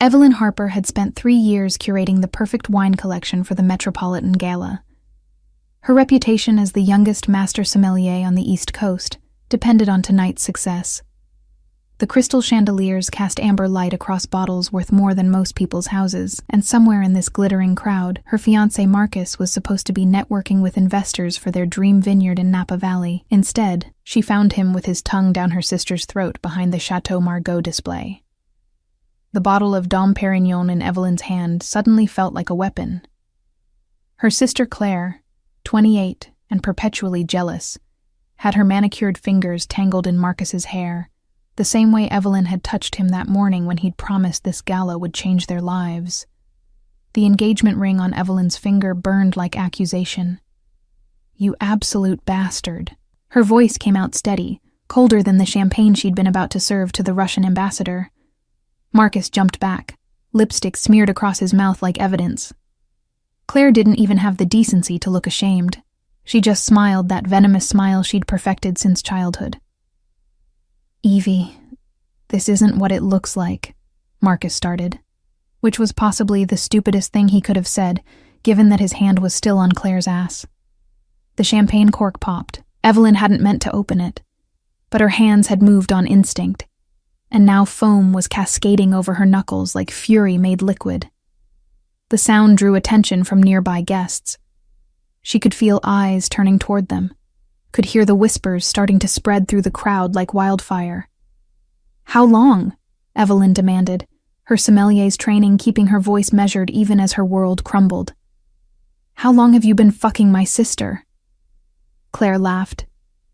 Evelyn Harper had spent 3 years curating the perfect wine collection for the Metropolitan Gala. Her reputation as the youngest master sommelier on the East Coast depended on tonight's success. The crystal chandeliers cast amber light across bottles worth more than most people's houses, and somewhere in this glittering crowd, her fiancé Marcus was supposed to be networking with investors for their dream vineyard in Napa Valley. Instead, she found him with his tongue down her sister's throat behind the Chateau Margaux display. The bottle of Dom Perignon in Evelyn's hand suddenly felt like a weapon. Her sister Claire, 28 and perpetually jealous, had her manicured fingers tangled in Marcus's hair, the same way Evelyn had touched him that morning when he'd promised this gala would change their lives. The engagement ring on Evelyn's finger burned like accusation. "You absolute bastard." Her voice came out steady, colder than the champagne she'd been about to serve to the Russian ambassador. Marcus jumped back, lipstick smeared across his mouth like evidence. Claire didn't even have the decency to look ashamed. She just smiled that venomous smile she'd perfected since childhood. "Evie, this isn't what it looks like," Marcus started, which was possibly the stupidest thing he could have said, given that his hand was still on Claire's ass. The champagne cork popped. Evelyn hadn't meant to open it, but her hands had moved on instinct, and now foam was cascading over her knuckles like fury made liquid. The sound drew attention from nearby guests. She could feel eyes turning toward them, could hear the whispers starting to spread through the crowd like wildfire. "How long?" Evelyn demanded, her sommelier's training keeping her voice measured even as her world crumbled. "How long have you been fucking my sister?" Claire laughed.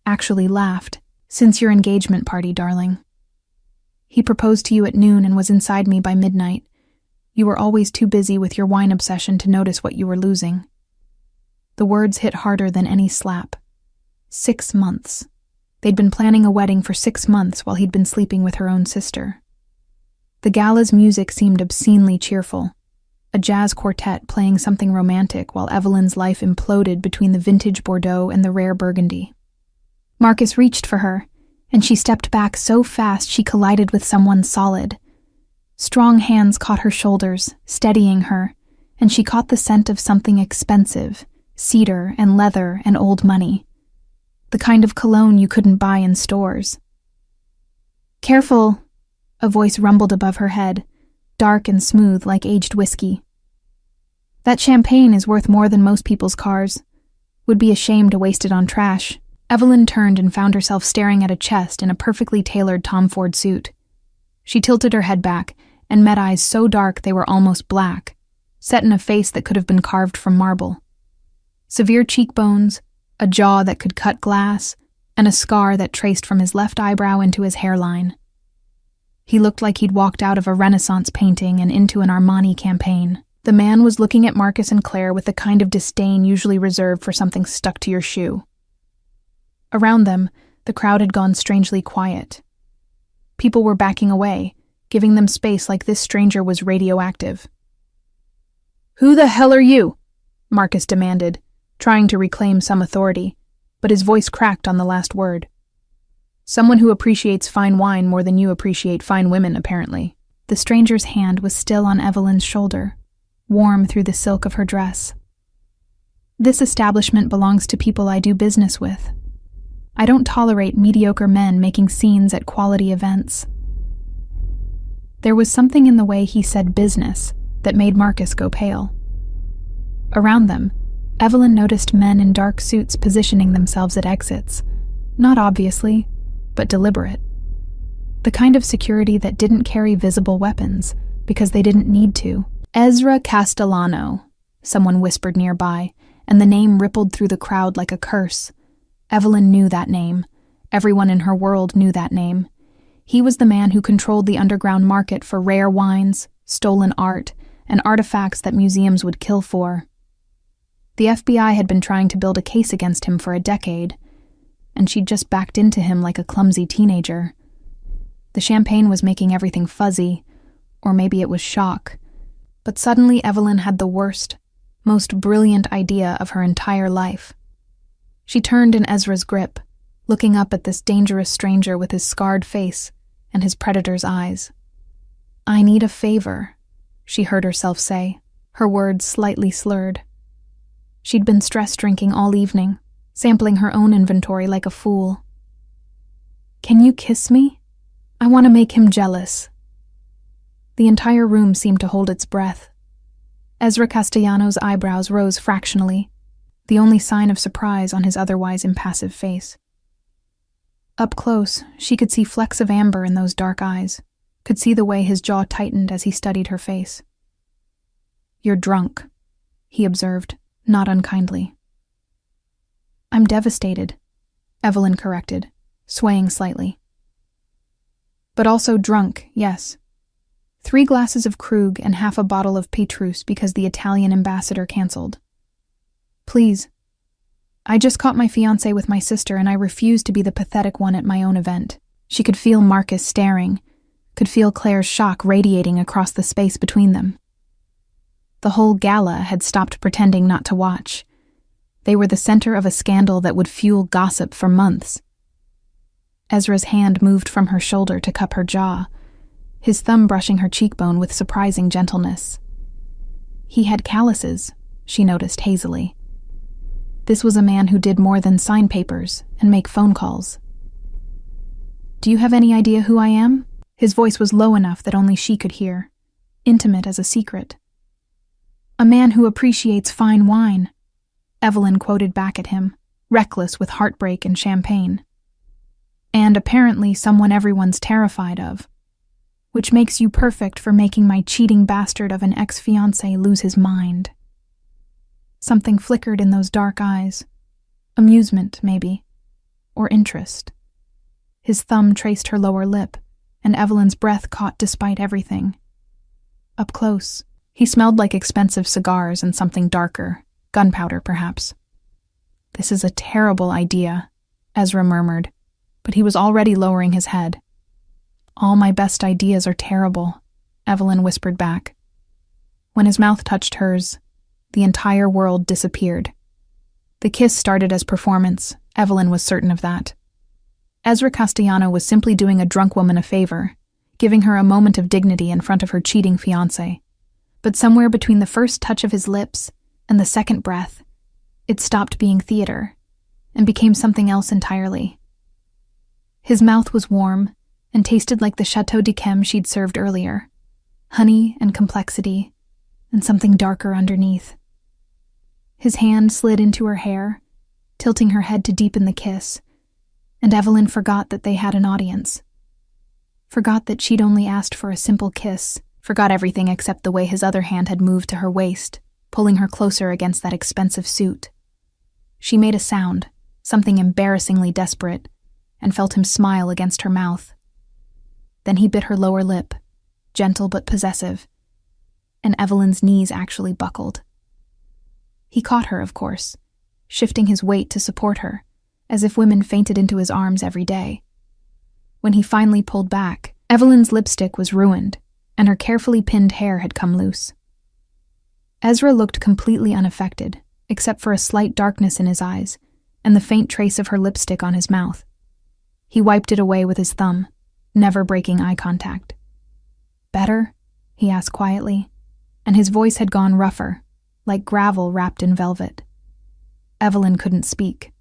Actually laughed. "Since your engagement party, darling. He proposed to you at noon and was inside me by midnight. You were always too busy with your wine obsession to notice what you were losing." The words hit harder than any slap. 6 months. They'd been planning a wedding for 6 months while he'd been sleeping with her own sister. The gala's music seemed obscenely cheerful, a jazz quartet playing something romantic while Evelyn's life imploded between the vintage Bordeaux and the rare Burgundy. Marcus reached for her, and she stepped back so fast she collided with someone solid. Strong hands caught her shoulders, steadying her, and she caught the scent of something expensive, cedar and leather and old money. The kind of cologne you couldn't buy in stores. "Careful," a voice rumbled above her head, dark and smooth like aged whiskey. "That champagne is worth more than most people's cars. Would be a shame to waste it on trash." Evelyn turned and found herself staring at a chest in a perfectly tailored Tom Ford suit. She tilted her head back and met eyes so dark they were almost black, set in a face that could have been carved from marble. Severe cheekbones, a jaw that could cut glass, and a scar that traced from his left eyebrow into his hairline. He looked like he'd walked out of a Renaissance painting and into an Armani campaign. The man was looking at Marcus and Claire with the kind of disdain usually reserved for something stuck to your shoe. Around them, the crowd had gone strangely quiet. People were backing away, giving them space like this stranger was radioactive. "Who the hell are you?" Marcus demanded, trying to reclaim some authority, but his voice cracked on the last word. "Someone who appreciates fine wine more than you appreciate fine women, apparently." The stranger's hand was still on Evelyn's shoulder, warm through the silk of her dress. "This establishment belongs to people I do business with. I don't tolerate mediocre men making scenes at quality events." There was something in the way he said business that made Marcus go pale. Around them, Evelyn noticed men in dark suits positioning themselves at exits, not obviously, but deliberate. The kind of security that didn't carry visible weapons because they didn't need to. "Ezra Castellano," someone whispered nearby, and the name rippled through the crowd like a curse. Evelyn knew that name. Everyone in her world knew that name. He was the man who controlled the underground market for rare wines, stolen art, and artifacts that museums would kill for. The FBI had been trying to build a case against him for a decade, and she'd just backed into him like a clumsy teenager. The champagne was making everything fuzzy, or maybe it was shock. But suddenly Evelyn had the worst, most brilliant idea of her entire life. She turned in Ezra's grip, looking up at this dangerous stranger with his scarred face and his predator's eyes. "I need a favor," she heard herself say, her words slightly slurred. She'd been stress drinking all evening, sampling her own inventory like a fool. "Can you kiss me? I want to make him jealous." The entire room seemed to hold its breath. Ezra Castellanos' eyebrows rose fractionally, the only sign of surprise on his otherwise impassive face. Up close, she could see flecks of amber in those dark eyes, could see the way his jaw tightened as he studied her face. "You're drunk," he observed, not unkindly. "I'm devastated," Evelyn corrected, swaying slightly. "But also drunk, yes. 3 glasses of Krug and half a bottle of Petrus because the Italian ambassador canceled. Please. I just caught my fiancé with my sister and I refuse to be the pathetic one at my own event." She could feel Marcus staring, could feel Claire's shock radiating across the space between them. The whole gala had stopped pretending not to watch. They were the center of a scandal that would fuel gossip for months. Ezra's hand moved from her shoulder to cup her jaw, his thumb brushing her cheekbone with surprising gentleness. He had calluses, she noticed hazily. This was a man who did more than sign papers and make phone calls. "Do you have any idea who I am?" His voice was low enough that only she could hear, intimate as a secret. "A man who appreciates fine wine," Evelyn quoted back at him, reckless with heartbreak and champagne. "And apparently someone everyone's terrified of. Which makes you perfect for making my cheating bastard of an ex-fiancé lose his mind." Something flickered in those dark eyes. Amusement, maybe. Or interest. His thumb traced her lower lip, and Evelyn's breath caught despite everything. Up close, he smelled like expensive cigars and something darker, gunpowder perhaps. "This is a terrible idea," Ezra murmured, but he was already lowering his head. "All my best ideas are terrible," Evelyn whispered back. When his mouth touched hers, the entire world disappeared. The kiss started as performance, Evelyn was certain of that. Ezra Castellano was simply doing a drunk woman a favor, giving her a moment of dignity in front of her cheating fiancé. But somewhere between the first touch of his lips and the second breath, it stopped being theater and became something else entirely. His mouth was warm and tasted like the Chateau d'Yquem she'd served earlier, honey and complexity, and something darker underneath. His hand slid into her hair, tilting her head to deepen the kiss, and Evelyn forgot that they had an audience. Forgot that she'd only asked for a simple kiss, forgot everything except the way his other hand had moved to her waist, pulling her closer against that expensive suit. She made a sound, something embarrassingly desperate, and felt him smile against her mouth. Then he bit her lower lip, gentle but possessive, and Evelyn's knees actually buckled. He caught her, of course, shifting his weight to support her, as if women fainted into his arms every day. When he finally pulled back, Evelyn's lipstick was ruined, and her carefully pinned hair had come loose. Ezra looked completely unaffected, except for a slight darkness in his eyes, and the faint trace of her lipstick on his mouth. He wiped it away with his thumb, never breaking eye contact. "Better?" he asked quietly, and his voice had gone rougher, like gravel wrapped in velvet. Evelyn couldn't speak.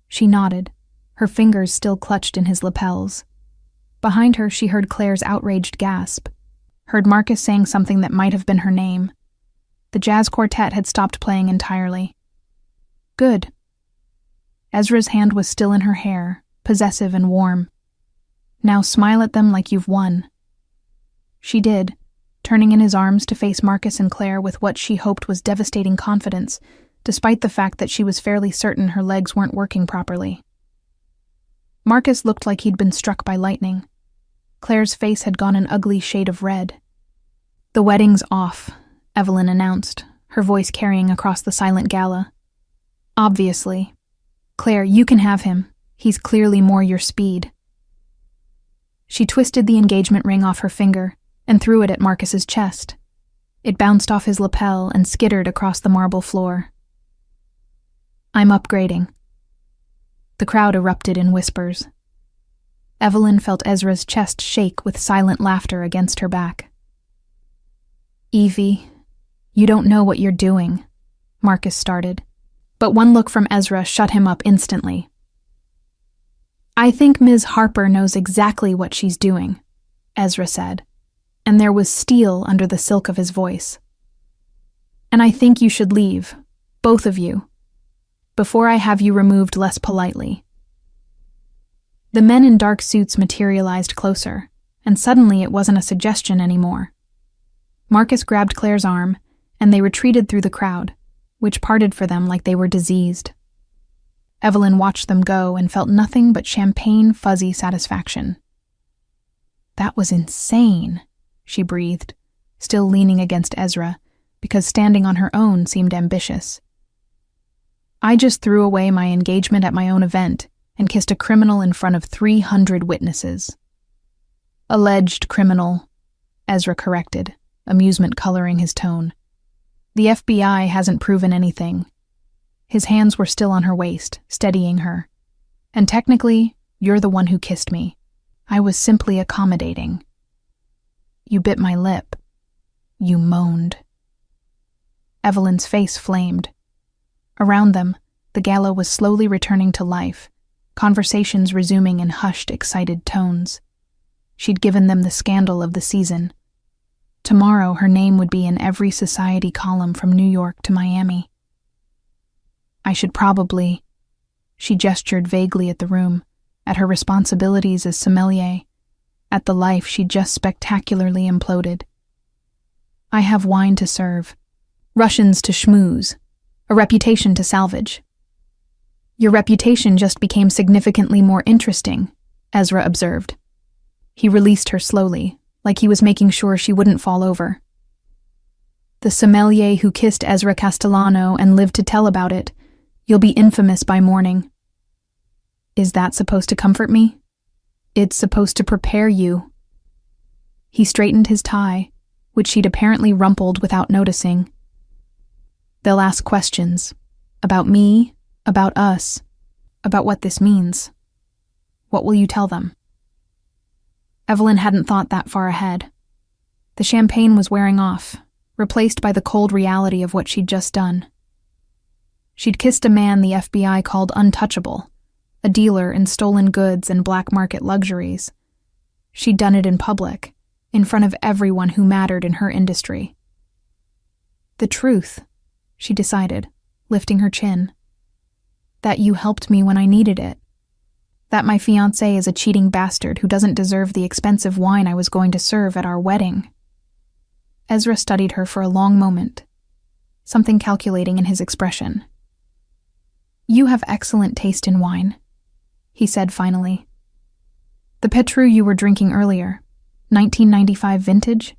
She nodded, her fingers still clutched in his lapels. Behind her, she heard Claire's outraged gasp, heard Marcus saying something that might have been her name. The jazz quartet had stopped playing entirely. "Good." Ezra's hand was still in her hair, possessive and warm. "Now smile at them like you've won." She did, turning in his arms to face Marcus and Claire with what she hoped was devastating confidence, despite the fact that she was fairly certain her legs weren't working properly. Marcus looked like he'd been struck by lightning. Claire's face had gone an ugly shade of red. "The wedding's off," Evelyn announced, her voice carrying across the silent gala. "Obviously. Claire, you can have him. He's clearly more your speed." She twisted the engagement ring off her finger and threw it at Marcus's chest. It bounced off his lapel and skittered across the marble floor. "I'm upgrading." The crowd erupted in whispers. Evelyn felt Ezra's chest shake with silent laughter against her back. Evie, you don't know what you're doing, Marcus started, but one look from Ezra shut him up instantly. I think Ms. Harper knows exactly what she's doing, Ezra said, and there was steel under the silk of his voice. And I think you should leave, both of you, before I have you removed less politely. The men in dark suits materialized closer, and suddenly it wasn't a suggestion anymore. Marcus grabbed Claire's arm, and they retreated through the crowd, which parted for them like they were diseased. Evelyn watched them go and felt nothing but champagne fuzzy satisfaction. That was insane, she breathed, still leaning against Ezra, because standing on her own seemed ambitious. I just threw away my engagement at my own event and kissed a criminal in front of 300 witnesses. Alleged criminal, Ezra corrected, amusement coloring his tone. The FBI hasn't proven anything. His hands were still on her waist, steadying her. And technically, you're the one who kissed me. I was simply accommodating. You bit my lip. You moaned. Evelyn's face flamed. Around them, the gala was slowly returning to life, conversations resuming in hushed, excited tones. She'd given them the scandal of the season. Tomorrow, her name would be in every society column from New York to Miami. I should probably... She gestured vaguely at the room, at her responsibilities as sommelier, at the life she'd just spectacularly imploded. I have wine to serve, Russians to schmooze, a reputation to salvage. Your reputation just became significantly more interesting, Ezra observed. He released her slowly, like he was making sure she wouldn't fall over. The sommelier who kissed Ezra Castellano and lived to tell about it. You'll be infamous by morning. Is that supposed to comfort me? It's supposed to prepare you. He straightened his tie, which she'd apparently rumpled without noticing. They'll ask questions. About me, about us, about what this means. What will you tell them? Evelyn hadn't thought that far ahead. The champagne was wearing off, replaced by the cold reality of what she'd just done. She'd kissed a man the FBI called untouchable, a dealer in stolen goods and black market luxuries. She'd done it in public, in front of everyone who mattered in her industry. The truth, she decided, lifting her chin. That you helped me when I needed it. That my fiancé is a cheating bastard who doesn't deserve the expensive wine I was going to serve at our wedding. Ezra studied her for a long moment, something calculating in his expression. You have excellent taste in wine, he said finally. The Petrus you were drinking earlier, 1995 vintage?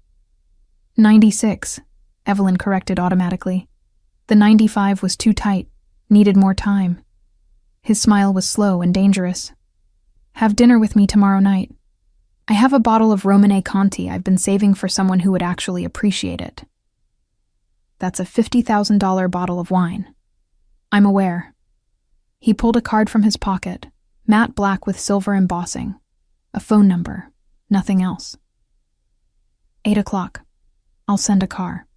96, Evelyn corrected automatically. The 95 was too tight, needed more time. His smile was slow and dangerous. Have dinner with me tomorrow night. I have a bottle of Romanée Conti I've been saving for someone who would actually appreciate it. That's a $50,000 bottle of wine. I'm aware. He pulled a card from his pocket, matte black with silver embossing. A phone number, nothing else. 8 o'clock. I'll send a car.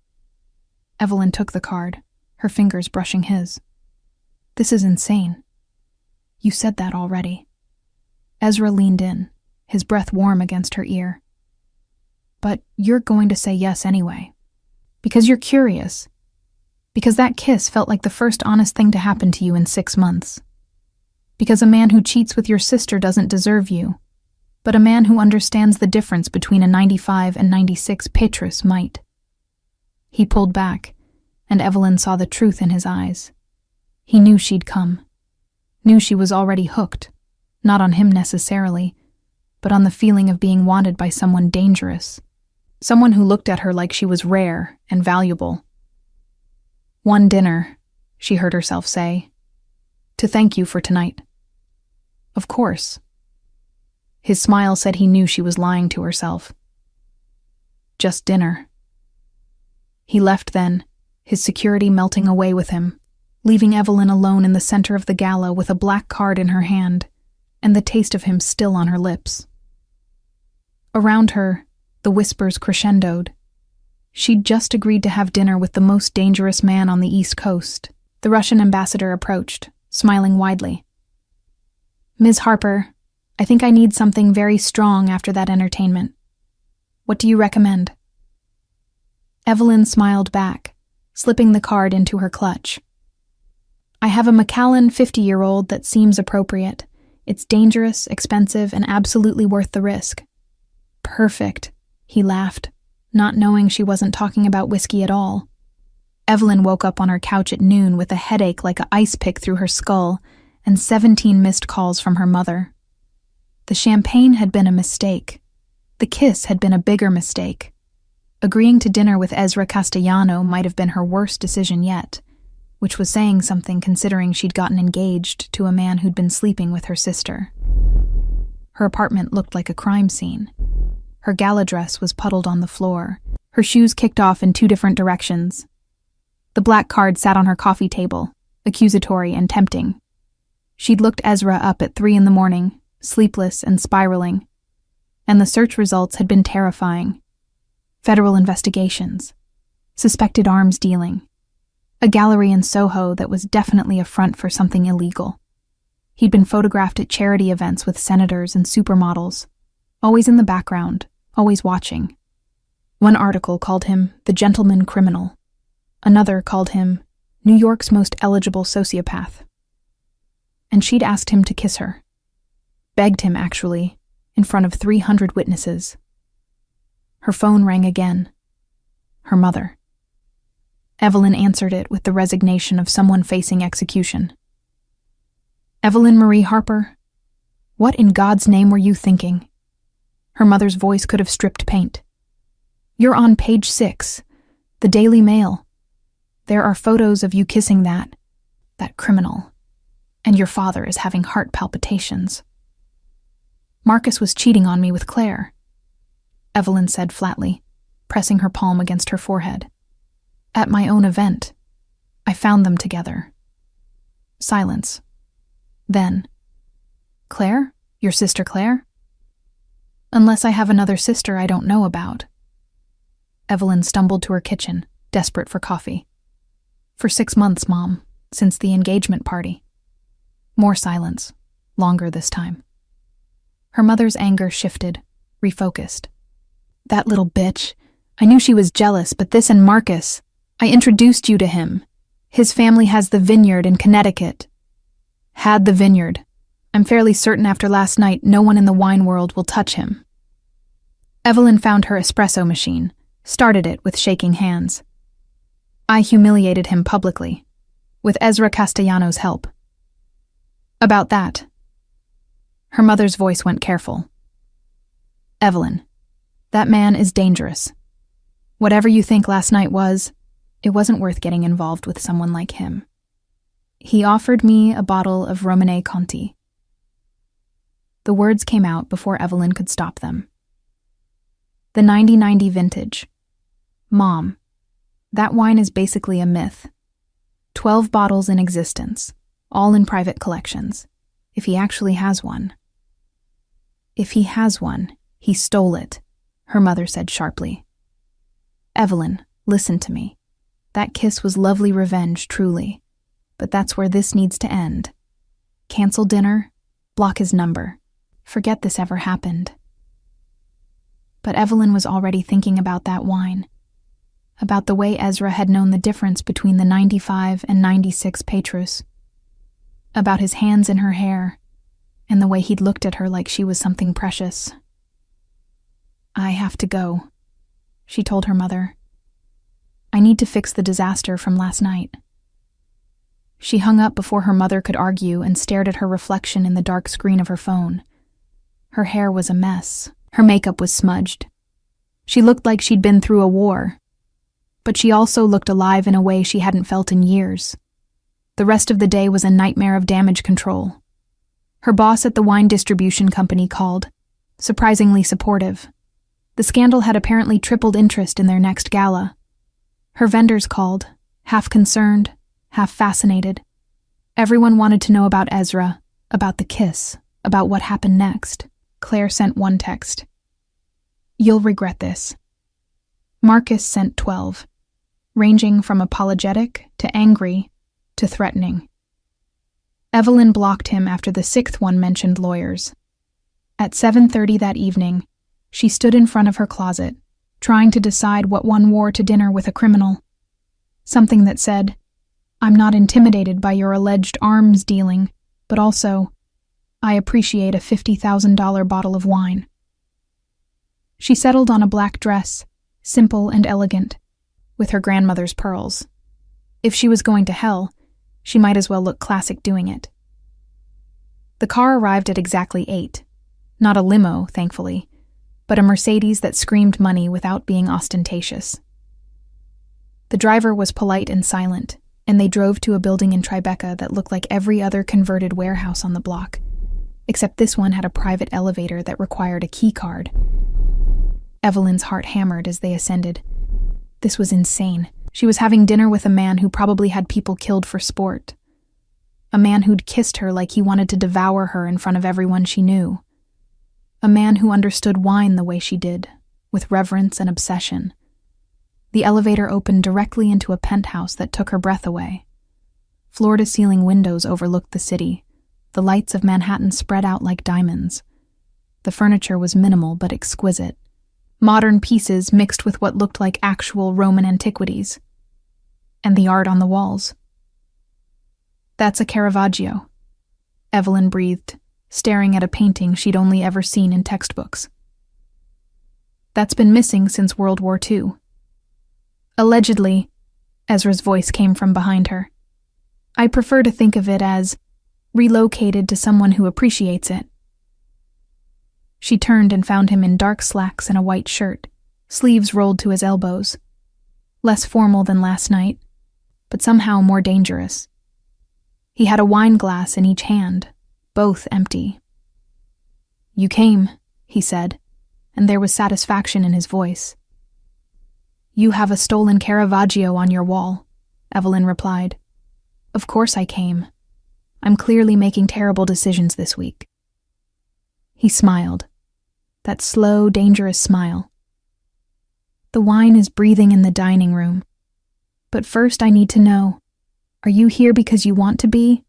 Evelyn took the card, her fingers brushing his. This is insane. You said that already. Ezra leaned in, his breath warm against her ear. But you're going to say yes anyway. Because you're curious. Because that kiss felt like the first honest thing to happen to you in 6 months. Because a man who cheats with your sister doesn't deserve you, but a man who understands the difference between a 95 and 96 Petrus might. He pulled back, and Evelyn saw the truth in his eyes. He knew she'd come. Knew she was already hooked, not on him necessarily, but on the feeling of being wanted by someone dangerous, someone who looked at her like she was rare and valuable. One dinner, she heard herself say, to thank you for tonight. Of course. His smile said he knew she was lying to herself. Just dinner. He left then, his security melting away with him, leaving Evelyn alone in the center of the gala with a black card in her hand and the taste of him still on her lips. Around her, the whispers crescendoed. She'd just agreed to have dinner with the most dangerous man on the East Coast. The Russian ambassador approached, smiling widely. "Ms. Harper, I think I need something very strong after that entertainment. What do you recommend?" Evelyn smiled back, slipping the card into her clutch. "I have a Macallan 50-year-old that seems appropriate. It's dangerous, expensive, and absolutely worth the risk." "Perfect," he laughed, not knowing she wasn't talking about whiskey at all. Evelyn woke up on her couch at noon with a headache like an ice pick through her skull and 17 missed calls from her mother. The champagne had been a mistake. The kiss had been a bigger mistake. Agreeing to dinner with Ezra Castellano might have been her worst decision yet, which was saying something considering she'd gotten engaged to a man who'd been sleeping with her sister. Her apartment looked like a crime scene. Her gala dress was puddled on the floor, her shoes kicked off in 2 different directions. The black card sat on her coffee table, accusatory and tempting. She'd looked Ezra up at 3 a.m, sleepless and spiraling, and the search results had been terrifying. Federal investigations, suspected arms dealing, a gallery in Soho that was definitely a front for something illegal. He'd been photographed at charity events with senators and supermodels, always in the background, always watching. One article called him the gentleman criminal. Another called him New York's most eligible sociopath. And she'd asked him to kiss her. Begged him, actually, in front of 300 witnesses. Her phone rang again. Her mother. Evelyn answered it with the resignation of someone facing execution. "Evelyn Marie Harper, what in God's name were you thinking?" Her mother's voice could have stripped paint. "You're on page 6, the Daily Mail. There are photos of you kissing that criminal, and your father is having heart palpitations." "Marcus was cheating on me with Claire," Evelyn said flatly, pressing her palm against her forehead. "At my own event. I found them together." Silence. Then, "Claire? Your sister Claire?" "Unless I have another sister I don't know about." Evelyn stumbled to her kitchen, desperate for coffee. "For 6 months, Mom, since the engagement party." More silence, longer this time. Her mother's anger shifted, refocused. "That little bitch. I knew she was jealous, but this and Marcus. I introduced you to him. His family has the vineyard in Connecticut." "Had the vineyard. I'm fairly certain after last night no one in the wine world will touch him." Evelyn found her espresso machine, started it with shaking hands. "I humiliated him publicly, with Ezra Castellano's help." "About that." Her mother's voice went careful. "Evelyn, that man is dangerous. Whatever you think last night was, it wasn't worth getting involved with someone like him. He offered me a bottle of Romanée Conti." The words came out before Evelyn could stop them. "The 90-90 vintage. Mom, that wine is basically a myth. 12 bottles in existence, all in private collections, if he actually has one." "If he has one, he stole it," her mother said sharply. "Evelyn, listen to me. That kiss was lovely revenge, truly. But that's where this needs to end. Cancel dinner, block his number. Forget this ever happened." But Evelyn was already thinking about that wine. About the way Ezra had known the difference between the 95 and 96 Petrus. About his hands in her hair, and the way he'd looked at her like she was something precious. "I have to go," she told her mother. "I need to fix the disaster from last night." She hung up before her mother could argue and stared at her reflection in the dark screen of her phone. Her hair was a mess. Her makeup was smudged. She looked like she'd been through a war. But she also looked alive in a way she hadn't felt in years. The rest of the day was a nightmare of damage control. Her boss at the wine distribution company called, surprisingly supportive. The scandal had apparently tripled interest in their next gala. Her vendors called, half concerned, half fascinated. Everyone wanted to know about Ezra, about the kiss, about what happened next. Claire sent one text. "You'll regret this." Marcus sent 12, ranging from apologetic to angry to threatening. Evelyn blocked him after the 6th one mentioned lawyers. At 7:30 that evening, she stood in front of her closet, trying to decide what one wore to dinner with a criminal. Something that said, "I'm not intimidated by your alleged arms dealing, but also, I appreciate a $50,000 bottle of wine." She settled on a black dress, simple and elegant, with her grandmother's pearls. If she was going to hell, she might as well look classic doing it. The car arrived at exactly 8. Not a limo, thankfully, but a Mercedes that screamed money without being ostentatious. The driver was polite and silent, and they drove to a building in Tribeca that looked like every other converted warehouse on the block, except this one had a private elevator that required a key card. Evelyn's heart hammered as they ascended. This was insane. She was having dinner with a man who probably had people killed for sport. A man who'd kissed her like he wanted to devour her in front of everyone she knew. A man who understood wine the way she did, with reverence and obsession. The elevator opened directly into a penthouse that took her breath away. Floor-to-ceiling windows overlooked the city. The lights of Manhattan spread out like diamonds. The furniture was minimal but exquisite. Modern pieces mixed with what looked like actual Roman antiquities. And the art on the walls. "That's a Caravaggio," Evelyn breathed, staring at a painting she'd only ever seen in textbooks. "That's been missing since World War II. Allegedly," Ezra's voice came from behind her. "I prefer to think of it as relocated to someone who appreciates it." She turned and found him in dark slacks and a white shirt, sleeves rolled to his elbows. Less formal than last night, but somehow more dangerous. He had a wine glass in each hand, both empty. "You came," he said, and there was satisfaction in his voice. "You have a stolen Caravaggio on your wall," Evelyn replied. "Of course I came. I'm clearly making terrible decisions this week." He smiled. That slow, dangerous smile. "The wine is breathing in the dining room. But first I need to know, are you here because you want to be,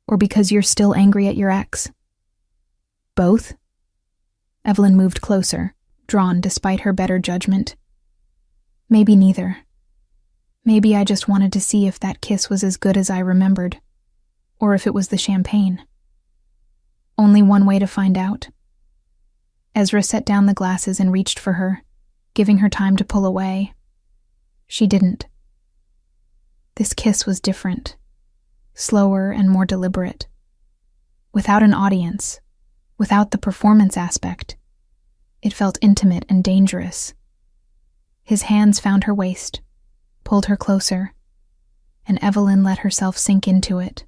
or because you're still angry at your ex?" "Both?" Evelyn moved closer, drawn despite her better judgment. "Maybe neither. Maybe I just wanted to see if that kiss was as good as I remembered, or if it was the champagne. Only one way to find out." Ezra set down the glasses and reached for her, giving her time to pull away. She didn't. This kiss was different, slower and more deliberate. Without an audience, without the performance aspect, it felt intimate and dangerous. His hands found her waist, pulled her closer, and Evelyn let herself sink into it.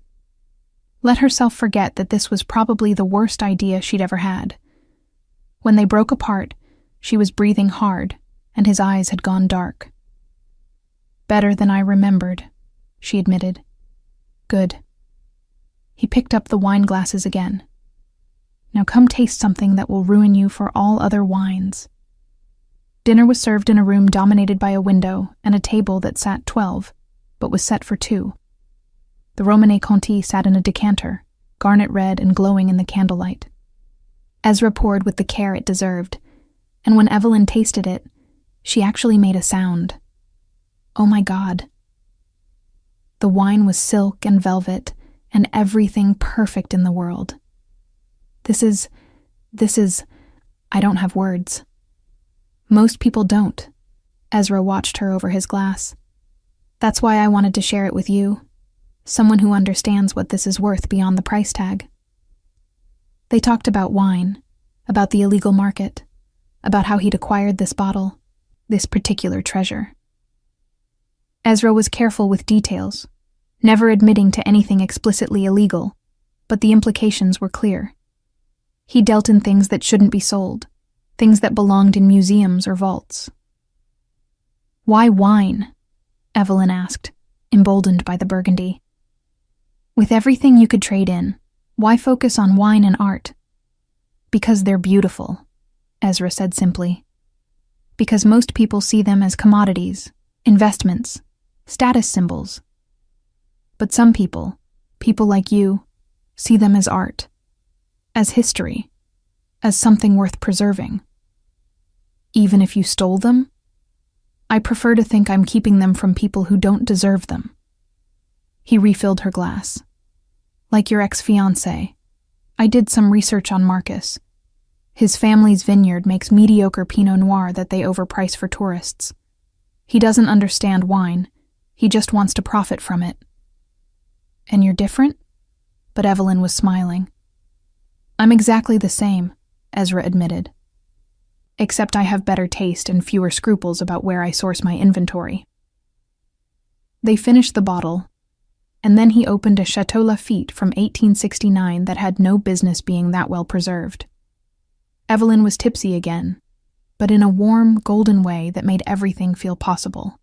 Let herself forget that this was probably the worst idea she'd ever had. When they broke apart, she was breathing hard, and his eyes had gone dark. "Better than I remembered," she admitted. "Good." He picked up the wine glasses again. "Now come taste something that will ruin you for all other wines." Dinner was served in a room dominated by a window and a table that sat 12, but was set for 2. The Romanée Conti sat in a decanter, garnet red and glowing in the candlelight. Ezra poured with the care it deserved, and when Evelyn tasted it, she actually made a sound. Oh my God. The wine was silk and velvet, and everything perfect in the world. This is, I don't have words. Most people don't. Ezra watched her over his glass. That's why I wanted to share it with you, someone who understands what this is worth beyond the price tag. They talked about wine, about the illegal market, about how he'd acquired this bottle, this particular treasure. Ezra was careful with details, never admitting to anything explicitly illegal, but the implications were clear. He dealt in things that shouldn't be sold, things that belonged in museums or vaults. "Why wine?" Evelyn asked, emboldened by the burgundy. "With everything you could trade in, why focus on wine and art?" "Because they're beautiful," Ezra said simply. Because most people see them as commodities, investments, status symbols. But some people like you, see them as art, as history, as something worth preserving. Even if you stole them, I prefer to think I'm keeping them from people who don't deserve them. He refilled her glass. Like your ex-fiancé, I did some research on Marcus. His family's vineyard makes mediocre Pinot Noir that they overprice for tourists. He doesn't understand wine. He just wants to profit from it. And you're different? But Evelyn was smiling. I'm exactly the same, Ezra admitted. Except I have better taste and fewer scruples about where I source my inventory. They finished the bottle, and then he opened a Chateau Lafite from 1869 that had no business being that well preserved. Evelyn was tipsy again, but in a warm, golden way that made everything feel possible.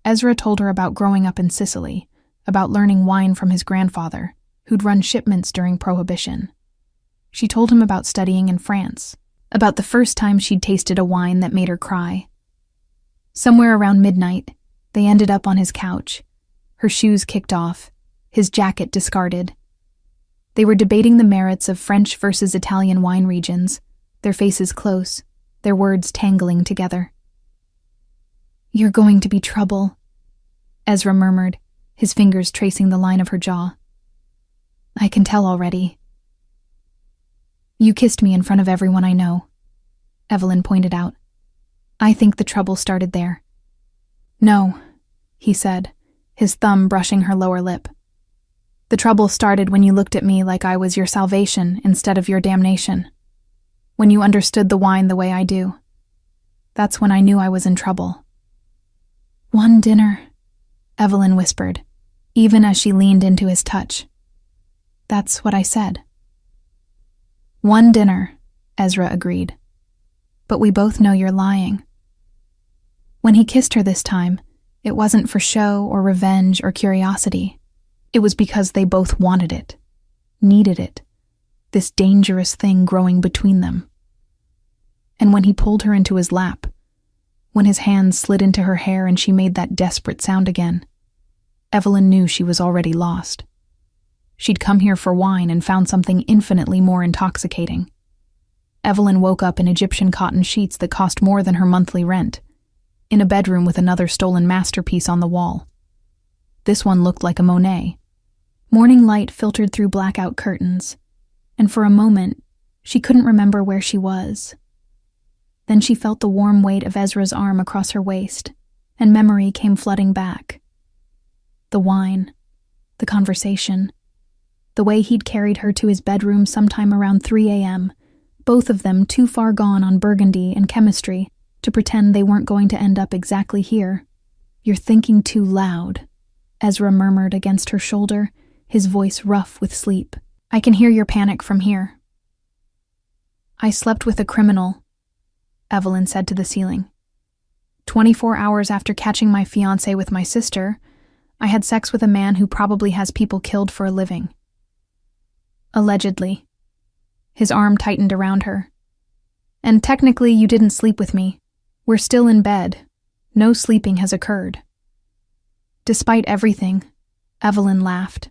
Ezra told her about growing up in Sicily, about learning wine from his grandfather, who'd run shipments during Prohibition. She told him about studying in France, about the first time she'd tasted a wine that made her cry. Somewhere around midnight, they ended up on his couch, her shoes kicked off, his jacket discarded. They were debating the merits of French versus Italian wine regions, their faces close, their words tangling together. You're going to be trouble, Ezra murmured, his fingers tracing the line of her jaw. I can tell already. You kissed me in front of everyone I know, Evelyn pointed out. I think the trouble started there. No, he said, his thumb brushing her lower lip. The trouble started when you looked at me like I was your salvation instead of your damnation. When you understood the wine the way I do. That's when I knew I was in trouble. One dinner, Evelyn whispered, even as she leaned into his touch. That's what I said. One dinner, Ezra agreed. But we both know you're lying. When he kissed her this time, it wasn't for show or revenge or curiosity. It was because they both wanted it, needed it, this dangerous thing growing between them. And when he pulled her into his lap, when his hands slid into her hair and she made that desperate sound again, Evelyn knew she was already lost. She'd come here for wine and found something infinitely more intoxicating. Evelyn woke up in Egyptian cotton sheets that cost more than her monthly rent, in a bedroom with another stolen masterpiece on the wall. This one looked like a Monet. Morning light filtered through blackout curtains, and for a moment, she couldn't remember where she was. Then she felt the warm weight of Ezra's arm across her waist, and memory came flooding back. The wine, the conversation, the way he'd carried her to his bedroom sometime around 3 a.m., both of them too far gone on Burgundy and chemistry to pretend they weren't going to end up exactly here. You're thinking too loud, Ezra murmured against her shoulder, his voice rough with sleep. I can hear your panic from here. I slept with a criminal, Evelyn said to the ceiling. 24 hours after catching my fiancé with my sister, I had sex with a man who probably has people killed for a living. Allegedly. His arm tightened around her. And technically you didn't sleep with me. We're still in bed. No sleeping has occurred. Despite everything, Evelyn laughed.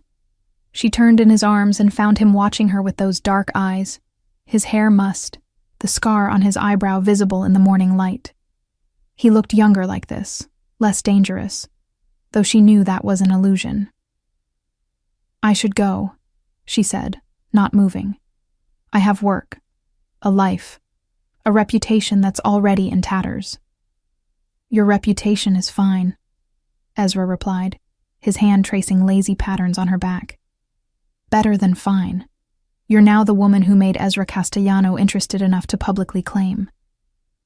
She turned in his arms and found him watching her with those dark eyes, his hair mussed, the scar on his eyebrow visible in the morning light. He looked younger like this, less dangerous, though she knew that was an illusion. I should go, she said, not moving. I have work, a life, a reputation that's already in tatters. Your reputation is fine, Ezra replied, his hand tracing lazy patterns on her back. Better than fine. You're now the woman who made Ezra Castellano interested enough to publicly claim.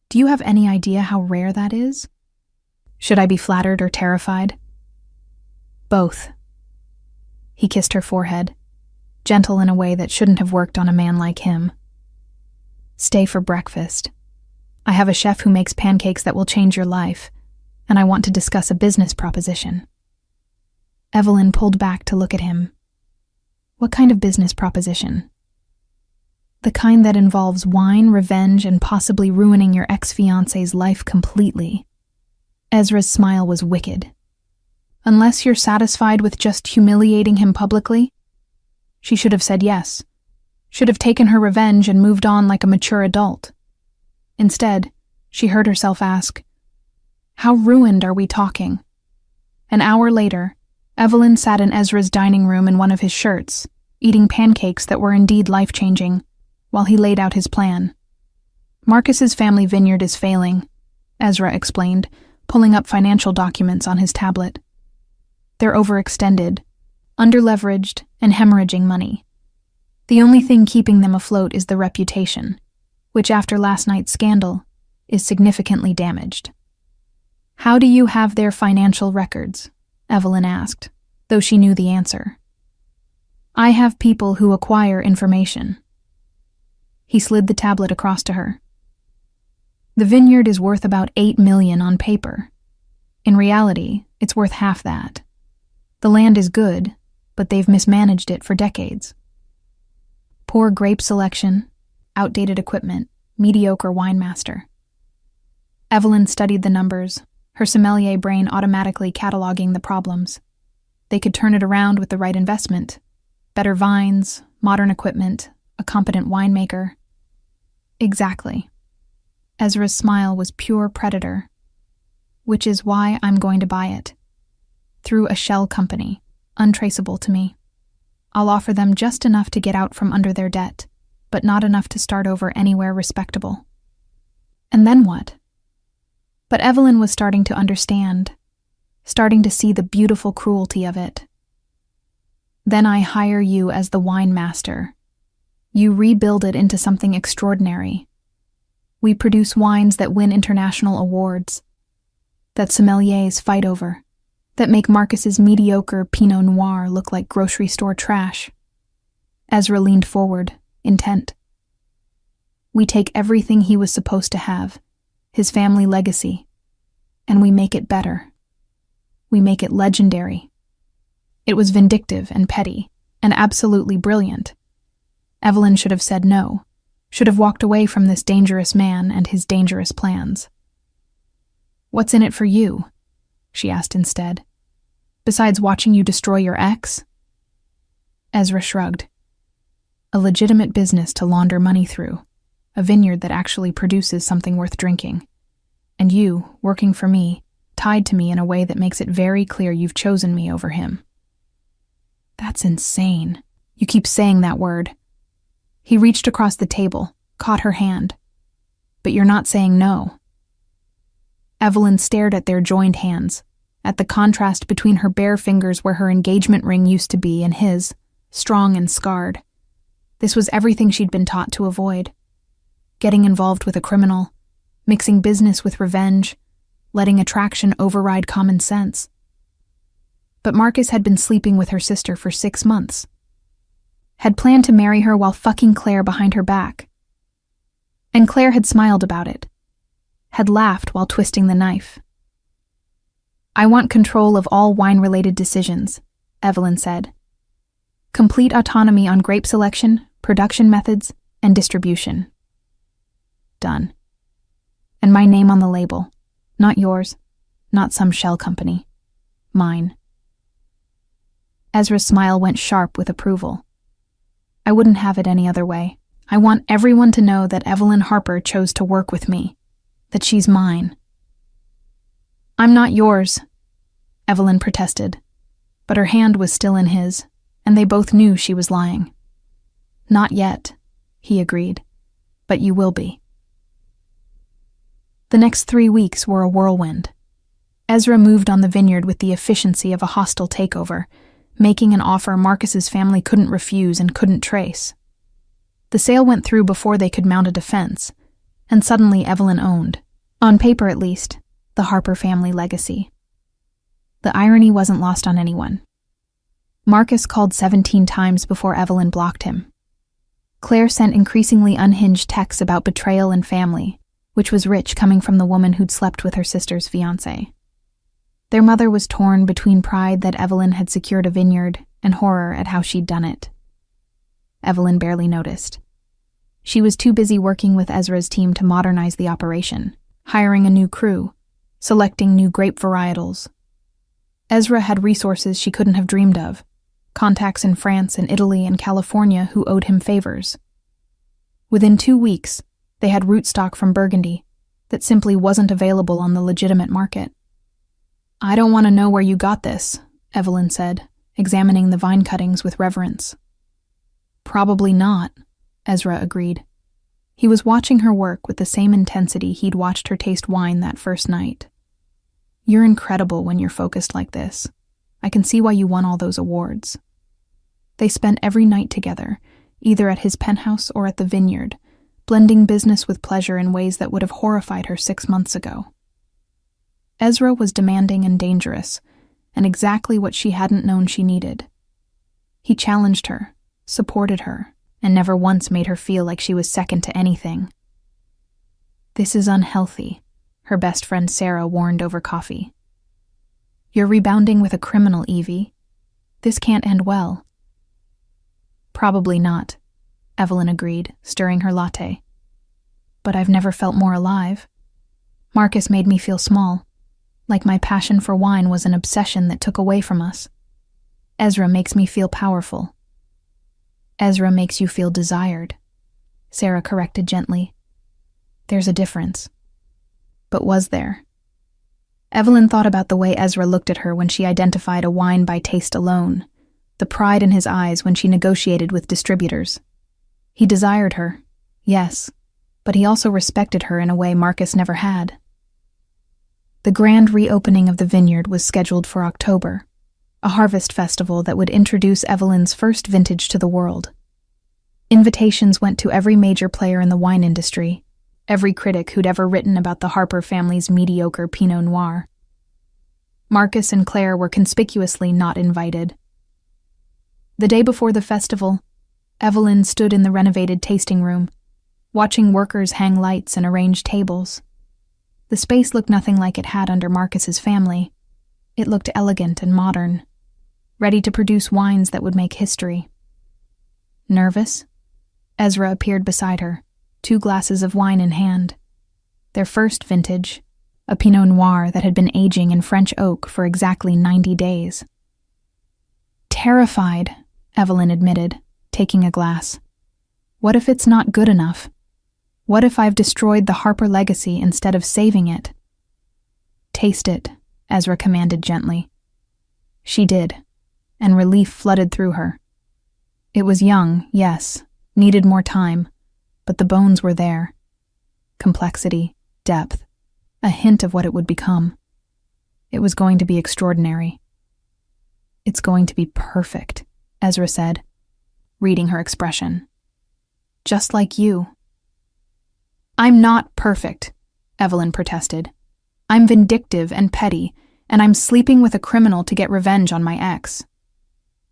Do you have any idea how rare that is? Should I be flattered or terrified? Both. He kissed her forehead, gentle in a way that shouldn't have worked on a man like him. Stay for breakfast. I have a chef who makes pancakes that will change your life, and I want to discuss a business proposition. Evelyn pulled back to look at him. What kind of business proposition? The kind that involves wine, revenge, and possibly ruining your ex-fiancé's life completely. Ezra's smile was wicked. Unless you're satisfied with just humiliating him publicly? She should have said yes. Should have taken her revenge and moved on like a mature adult. Instead, she heard herself ask, "How ruined are we talking?" An hour later, Evelyn sat in Ezra's dining room in one of his shirts, eating pancakes that were indeed life-changing, while he laid out his plan. Marcus's family vineyard is failing, Ezra explained, pulling up financial documents on his tablet. They're overextended, underleveraged, and hemorrhaging money. The only thing keeping them afloat is the reputation, which after last night's scandal is significantly damaged. "How do you have their financial records?" Evelyn asked, though she knew the answer. "I have people who acquire information." He slid the tablet across to her. "The vineyard is worth about $8 million on paper. In reality, it's worth half that. The land is good, but they've mismanaged it for decades. Poor grape selection, outdated equipment, mediocre winemaster." Evelyn studied the numbers, her sommelier brain automatically cataloging the problems. They could turn it around with the right investment. Better vines, modern equipment, a competent winemaker. Exactly. Ezra's smile was pure predator. "Which is why I'm going to buy it. Through a shell company, untraceable to me. I'll offer them just enough to get out from under their debt, but not enough to start over anywhere respectable." And then what? But Evelyn was starting to understand, starting to see the beautiful cruelty of it. "Then I hire you as the wine master. You rebuild it into something extraordinary. We produce wines that win international awards, that sommeliers fight over, that make Marcus's mediocre Pinot Noir look like grocery store trash." Ezra leaned forward, intent. "We take everything he was supposed to have, his family legacy, and we make it better. We make it legendary." It was vindictive and petty, and absolutely brilliant. Evelyn should have said no, should have walked away from this dangerous man and his dangerous plans. "What's in it for you?" she asked instead. "Besides watching you destroy your ex?" Ezra shrugged. "A legitimate business to launder money through, a vineyard that actually produces something worth drinking. And you, working for me, tied to me in a way that makes it very clear you've chosen me over him." "That's insane. You keep saying that word." He reached across the table, caught her hand. "But you're not saying no." Evelyn stared at their joined hands, at the contrast between her bare fingers where her engagement ring used to be and his, strong and scarred. This was everything she'd been taught to avoid. Getting involved with a criminal, mixing business with revenge, letting attraction override common sense. But Marcus had been sleeping with her sister for 6 months. Had planned to marry her while fucking Claire behind her back. And Claire had smiled about it. Had laughed while twisting the knife. "I want control of all wine-related decisions," Evelyn said. "Complete autonomy on grape selection, production methods, and distribution." Done. "And my name on the label. Not yours, not some shell company. Mine." Ezra's smile went sharp with approval. "I wouldn't have it any other way. I want everyone to know that Evelyn Harper chose to work with me, that she's mine." "I'm not yours," Evelyn protested, but her hand was still in his, and they both knew she was lying. "Not yet," he agreed, "but you will be." The next 3 weeks were a whirlwind. Ezra moved on the vineyard with the efficiency of a hostile takeover, making an offer Marcus's family couldn't refuse and couldn't trace. The sale went through before they could mount a defense, and suddenly Evelyn owned, on paper at least, the Harper family legacy. The irony wasn't lost on anyone. Marcus called 17 times before Evelyn blocked him. Claire sent increasingly unhinged texts about betrayal and family, which was rich coming from the woman who'd slept with her sister's fiancé. Their mother was torn between pride that Evelyn had secured a vineyard and horror at how she'd done it. Evelyn barely noticed. She was too busy working with Ezra's team to modernize the operation, hiring a new crew, selecting new grape varietals. Ezra had resources she couldn't have dreamed of, contacts in France and Italy and California who owed him favors. Within 2 weeks, they had rootstock from Burgundy that simply wasn't available on the legitimate market. "I don't want to know where you got this," Evelyn said, examining the vine cuttings with reverence. "Probably not," Ezra agreed. He was watching her work with the same intensity he'd watched her taste wine that first night. "You're incredible when you're focused like this. I can see why you won all those awards." They spent every night together, either at his penthouse or at the vineyard, blending business with pleasure in ways that would have horrified her 6 months ago. Ezra was demanding and dangerous, and exactly what she hadn't known she needed. He challenged her, supported her, and never once made her feel like she was second to anything. "This is unhealthy," her best friend Sarah warned over coffee. "You're rebounding with a criminal, Evie. This can't end well." "Probably not," Evelyn agreed, stirring her latte. "But I've never felt more alive. Marcus made me feel small, like my passion for wine was an obsession that took away from us. Ezra makes me feel powerful." "Ezra makes you feel desired," Sarah corrected gently. "There's a difference." But was there? Evelyn thought about the way Ezra looked at her when she identified a wine by taste alone, the pride in his eyes when she negotiated with distributors. He desired her, yes, but he also respected her in a way Marcus never had. The grand reopening of the vineyard was scheduled for October, a harvest festival that would introduce Evelyn's first vintage to the world. Invitations went to every major player in the wine industry, every critic who'd ever written about the Harper family's mediocre Pinot Noir. Marcus and Claire were conspicuously not invited. The day before the festival, Evelyn stood in the renovated tasting room, watching workers hang lights and arrange tables. The space looked nothing like it had under Marcus's family. It looked elegant and modern, ready to produce wines that would make history. Nervous? Ezra appeared beside her, 2 glasses of wine in hand. Their first vintage, a Pinot Noir that had been aging in French oak for exactly 90 days. "Terrified," Evelyn admitted, taking a glass. "What if it's not good enough? What if I've destroyed the Harper legacy instead of saving it?" "Taste it," Ezra commanded gently. She did, and relief flooded through her. It was young, yes, needed more time, but the bones were there. Complexity, depth, a hint of what it would become. It was going to be extraordinary. "It's going to be perfect," Ezra said, reading her expression. "Just like you." "I'm not perfect," Evelyn protested. "I'm vindictive and petty, and I'm sleeping with a criminal to get revenge on my ex."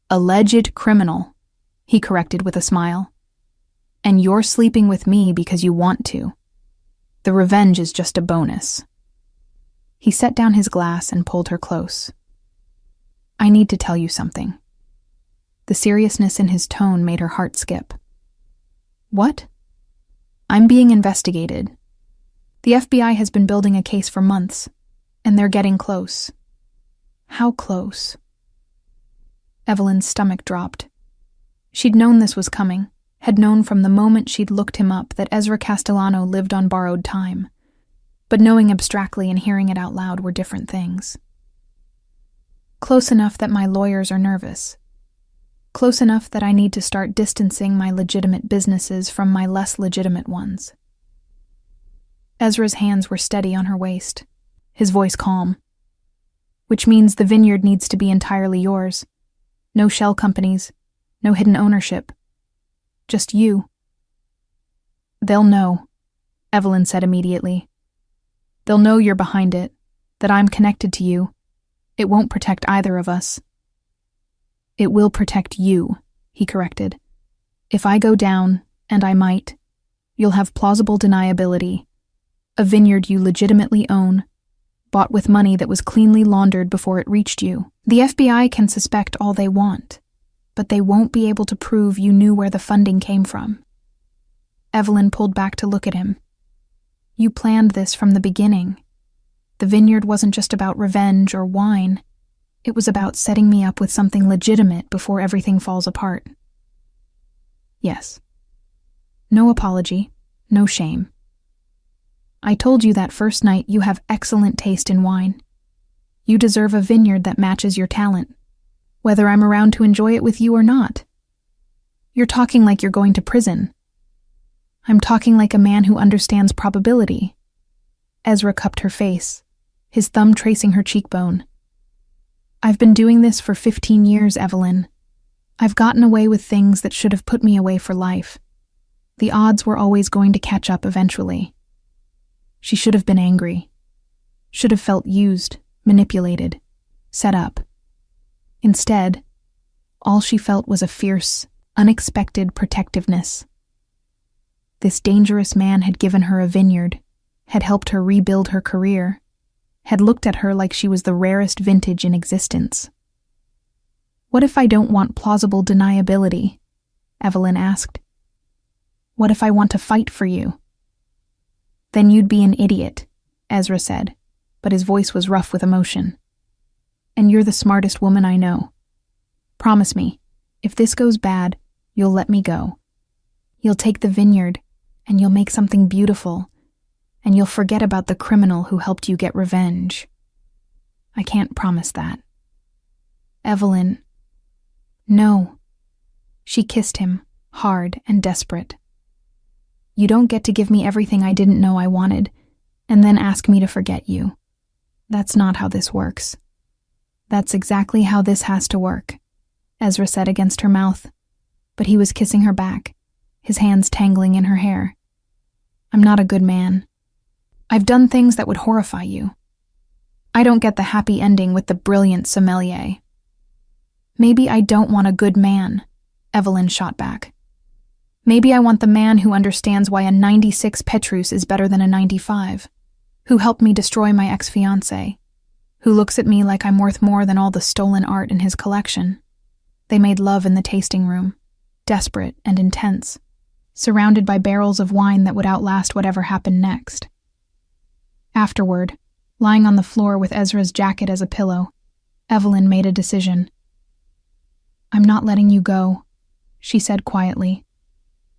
"Alleged criminal," he corrected with a smile. "And you're sleeping with me because you want to. The revenge is just a bonus." He set down his glass and pulled her close. "I need to tell you something." The seriousness in his tone made her heart skip. "What?" "I'm being investigated. The FBI has been building a case for months, and they're getting close." "How close?" Evelyn's stomach dropped. She'd known this was coming, had known from the moment she'd looked him up that Ezra Castellano lived on borrowed time, but knowing abstractly and hearing it out loud were different things. "Close enough that my lawyers are nervous. Close enough that I need to start distancing my legitimate businesses from my less legitimate ones." Ezra's hands were steady on her waist, his voice calm. "Which means the vineyard needs to be entirely yours. No shell companies, no hidden ownership. Just you." "They'll know," Evelyn said immediately. "They'll know you're behind it, that I'm connected to you. It won't protect either of us." "It will protect you," he corrected. "If I go down, and I might, you'll have plausible deniability. A vineyard you legitimately own, bought with money that was cleanly laundered before it reached you. The FBI can suspect all they want, but they won't be able to prove you knew where the funding came from." Evelyn pulled back to look at him. You planned this from the beginning. The vineyard wasn't just about revenge or wine. It was about setting me up with something legitimate before everything falls apart. Yes. No apology, no shame. I told you that first night you have excellent taste in wine. You deserve a vineyard that matches your talent, whether I'm around to enjoy it with you or not. You're talking like you're going to prison. I'm talking like a man who understands probability. Ezra cupped her face, his thumb tracing her cheekbone. I've been doing this for 15 years, Evelyn. I've gotten away with things that should have put me away for life. The odds were always going to catch up eventually. She should have been angry. Should have felt used, manipulated, set up. Instead, all she felt was a fierce, unexpected protectiveness. This dangerous man had given her a vineyard, had helped her rebuild her career, had looked at her like she was the rarest vintage in existence. What if I don't want plausible deniability? Evelyn asked. What if I want to fight for you? Then you'd be an idiot, Ezra said, but his voice was rough with emotion. And you're the smartest woman I know. Promise me, if this goes bad, you'll let me go. You'll take the vineyard, and you'll make something beautiful, and you'll forget about the criminal who helped you get revenge. I can't promise that. Evelyn. No. She kissed him, hard and desperate. You don't get to give me everything I didn't know I wanted, and then ask me to forget you. That's not how this works. That's exactly how this has to work, Ezra said against her mouth, but he was kissing her back, his hands tangling in her hair. I'm not a good man. I've done things that would horrify you. I don't get the happy ending with the brilliant sommelier. Maybe I don't want a good man, Evelyn shot back. Maybe I want the man who understands why a 96 Petrus is better than a 95, who helped me destroy my ex-fiancé, who looks at me like I'm worth more than all the stolen art in his collection. They made love in the tasting room, desperate and intense, surrounded by barrels of wine that would outlast whatever happened next. Afterward, lying on the floor with Ezra's jacket as a pillow, Evelyn made a decision. I'm not letting you go, she said quietly.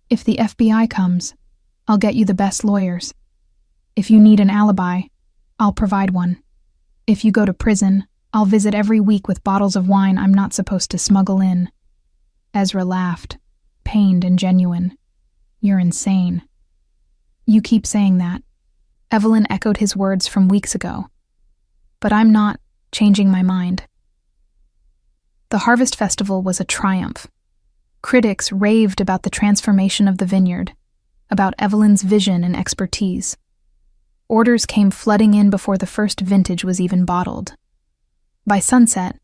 If the FBI comes, I'll get you the best lawyers. If you need an alibi, I'll provide one. If you go to prison, I'll visit every week with bottles of wine I'm not supposed to smuggle in. Ezra laughed, pained and genuine. You're insane. You keep saying that. Evelyn echoed his words from weeks ago. But I'm not changing my mind. The Harvest Festival was a triumph. Critics raved about the transformation of the vineyard, about Evelyn's vision and expertise. Orders came flooding in before the first vintage was even bottled. By sunset,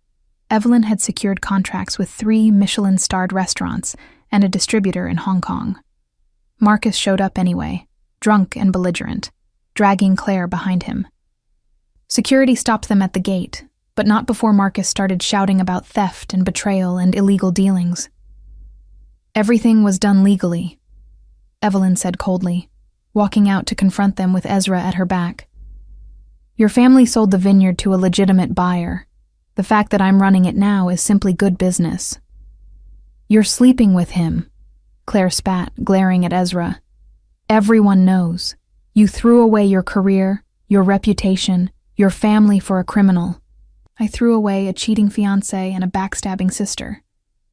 Evelyn had secured contracts with 3 Michelin-starred restaurants and a distributor in Hong Kong. Marcus showed up anyway, drunk and belligerent, dragging Claire behind him. Security stopped them at the gate, but not before Marcus started shouting about theft and betrayal and illegal dealings. Everything was done legally, Evelyn said coldly, walking out to confront them with Ezra at her back. Your family sold the vineyard to a legitimate buyer. The fact that I'm running it now is simply good business. You're sleeping with him, Claire spat, glaring at Ezra. Everyone knows. You threw away your career, your reputation, your family for a criminal. I threw away a cheating fiancé and a backstabbing sister,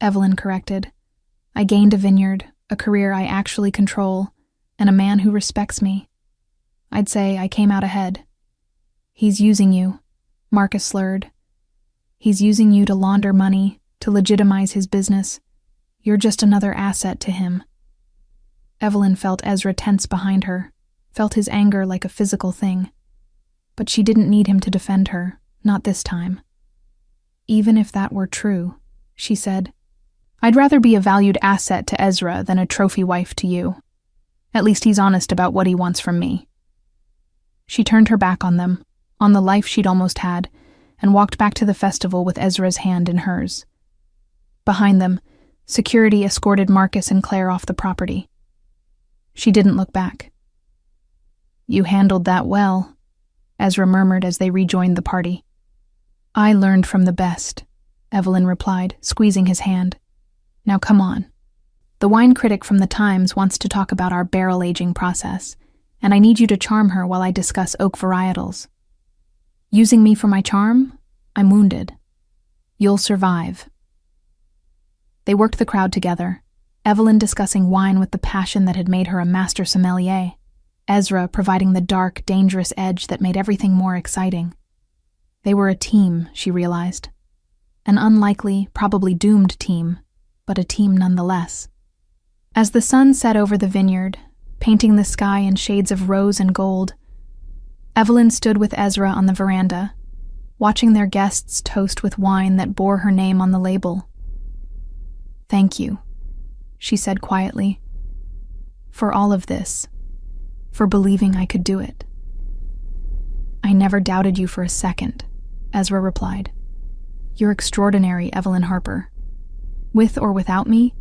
Evelyn corrected. I gained a vineyard, a career I actually control, and a man who respects me. I'd say I came out ahead. He's using you, Marcus slurred. He's using you to launder money, to legitimize his business. You're just another asset to him. Evelyn felt Ezra tense behind her, felt his anger like a physical thing. But she didn't need him to defend her, not this time. Even if that were true, she said, I'd rather be a valued asset to Ezra than a trophy wife to you. At least he's honest about what he wants from me. She turned her back on them, on the life she'd almost had, and walked back to the festival with Ezra's hand in hers. Behind them, security escorted Marcus and Claire off the property. She didn't look back. "You handled that well," Ezra murmured as they rejoined the party. "I learned from the best," Evelyn replied, squeezing his hand. "Now come on. The wine critic from the Times wants to talk about our barrel aging process, and I need you to charm her while I discuss oak varietals. Using me for my charm? I'm wounded. You'll survive." They worked the crowd together, Evelyn discussing wine with the passion that had made her a master sommelier, Ezra providing the dark, dangerous edge that made everything more exciting. They were a team, she realized. An unlikely, probably doomed team, but a team nonetheless. As the sun set over the vineyard, painting the sky in shades of rose and gold, Evelyn stood with Ezra on the veranda, watching their guests toast with wine that bore her name on the label. "Thank you," she said quietly, "for all of this, for believing I could do it." "I never doubted you for a second," Ezra replied. "You're extraordinary, Evelyn Harper. With or without me,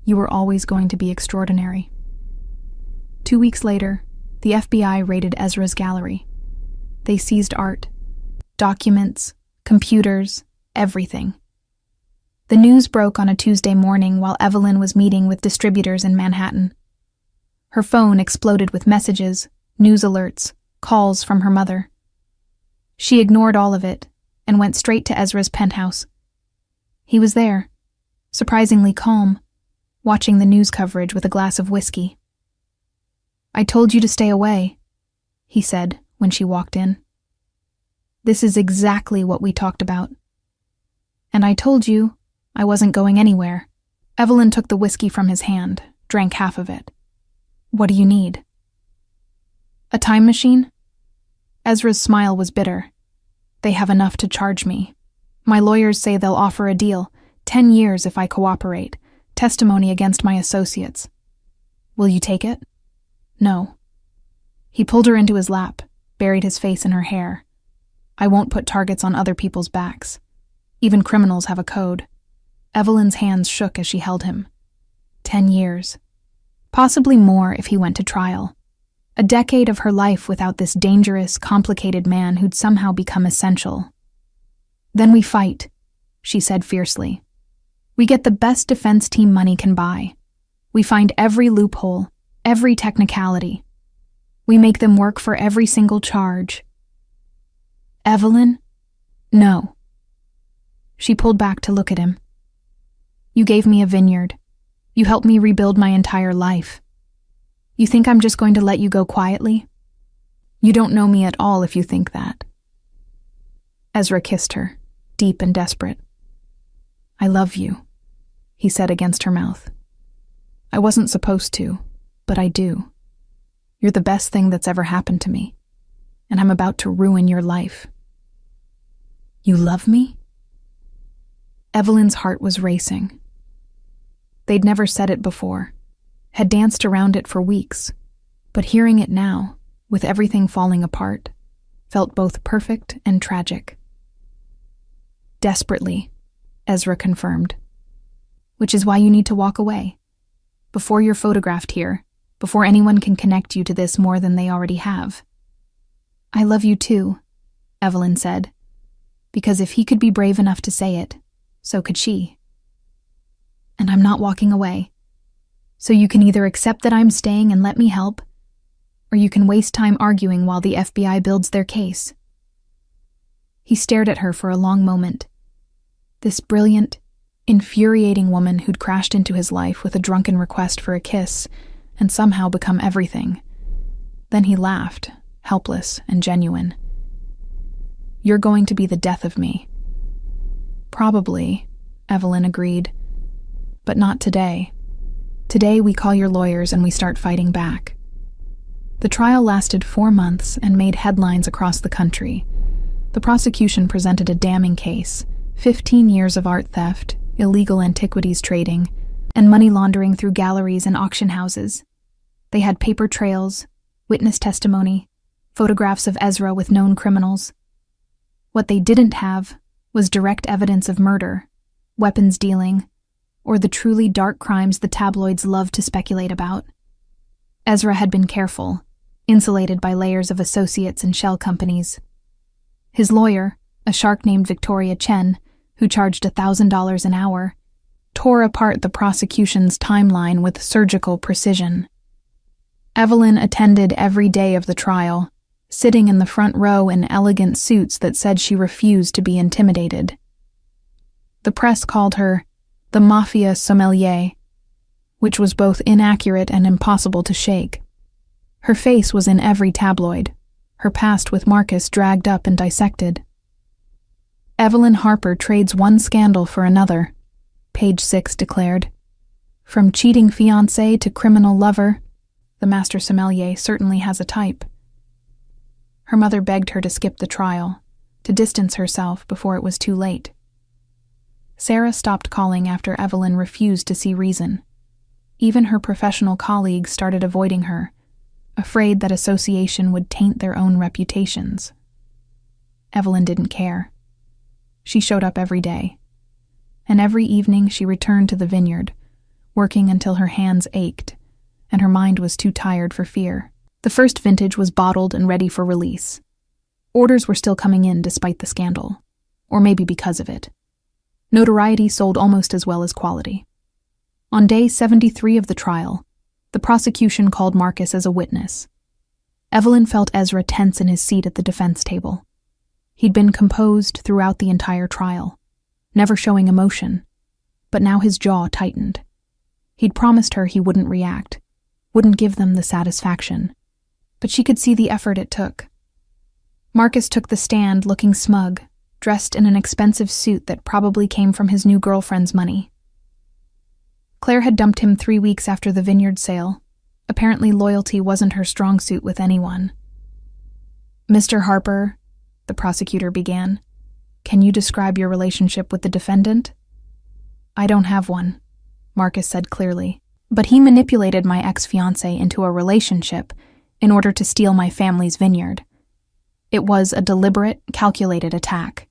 you were always going to be extraordinary." 2 weeks later, the FBI raided Ezra's gallery. They seized art, documents, computers, everything. The news broke on a Tuesday morning while Evelyn was meeting with distributors in Manhattan. Her phone exploded with messages, news alerts, calls from her mother. She ignored all of it and went straight to Ezra's penthouse. He was there, surprisingly calm, watching the news coverage with a glass of whiskey. "I told you to stay away," he said when she walked in. "This is exactly what we talked about. And I told you I wasn't going anywhere." Evelyn took the whiskey from his hand, drank half of it. "What do you need?" "A time machine?" Ezra's smile was bitter. "They have enough to charge me. My lawyers say they'll offer a deal, 10 years if I cooperate, testimony against my associates. Will you take it?" "No." He pulled her into his lap, buried his face in her hair. "I won't put targets on other people's backs. Even criminals have a code." Evelyn's hands shook as she held him. 10 years. Possibly more if he went to trial. A decade of her life without this dangerous, complicated man who'd somehow become essential. "Then we fight," she said fiercely. "We get the best defense team money can buy. We find every loophole, every technicality. We make them work for every single charge." "Evelyn?" "No." She pulled back to look at him. "You gave me a vineyard. You helped me rebuild my entire life. You think I'm just going to let you go quietly? You don't know me at all if you think that." Ezra kissed her, deep and desperate. "I love you," he said against her mouth. "I wasn't supposed to, but I do. You're the best thing that's ever happened to me, and I'm about to ruin your life." "You love me?" Evelyn's heart was racing. They'd never said it before, had danced around it for weeks, but hearing it now, with everything falling apart, felt both perfect and tragic. "Desperately," Ezra confirmed. "Which is why you need to walk away. Before you're photographed here, before anyone can connect you to this more than they already have." "I love you too," Evelyn said, because if he could be brave enough to say it, so could she. "And I'm not walking away. So you can either accept that I'm staying and let me help, or you can waste time arguing while the FBI builds their case." He stared at her for a long moment. This brilliant, infuriating woman who'd crashed into his life with a drunken request for a kiss and somehow become everything. Then he laughed, helpless and genuine. "You're going to be the death of me." "Probably," Evelyn agreed. "But not today. Today we call your lawyers and we start fighting back." The trial lasted 4 months and made headlines across the country. The prosecution presented a damning case: 15 years of art theft, illegal antiquities trading, and money laundering through galleries and auction houses. They had paper trails, witness testimony, photographs of Ezra with known criminals. What they didn't have was direct evidence of murder, weapons dealing, or the truly dark crimes the tabloids love to speculate about. Ezra had been careful, insulated by layers of associates and shell companies. His lawyer, a shark named Victoria Chen, who charged $1,000 an hour, tore apart the prosecution's timeline with surgical precision. Evelyn attended every day of the trial, sitting in the front row in elegant suits that said she refused to be intimidated. The press called her the Mafia sommelier, which was both inaccurate and impossible to shake. Her face was in every tabloid, her past with Marcus dragged up and dissected. Evelyn Harper trades one scandal for another, Page 6 declared. From cheating fiancé to criminal lover, the master sommelier certainly has a type. Her mother begged her to skip the trial, to distance herself before it was too late. Sarah stopped calling after Evelyn refused to see reason. Even her professional colleagues started avoiding her, afraid that association would taint their own reputations. Evelyn didn't care. She showed up every day, and every evening she returned to the vineyard, working until her hands ached, and her mind was too tired for fear. The first vintage was bottled and ready for release. Orders were still coming in despite the scandal, or maybe because of it. Notoriety sold almost as well as quality. On day 73 of the trial, the prosecution called Marcus as a witness. Evelyn felt Ezra tense in his seat at the defense table. He'd been composed throughout the entire trial, never showing emotion, but now his jaw tightened. He'd promised her he wouldn't react, wouldn't give them the satisfaction, but she could see the effort it took. Marcus took the stand looking smug, dressed in an expensive suit that probably came from his new girlfriend's money. Claire had dumped him 3 weeks after the vineyard sale. Apparently loyalty wasn't her strong suit with anyone. "Mr. Harper," the prosecutor began, "can you describe your relationship with the defendant?" "I don't have one," Marcus said clearly, "but he manipulated my ex-fiancé into a relationship in order to steal my family's vineyard. It was a deliberate, calculated attack."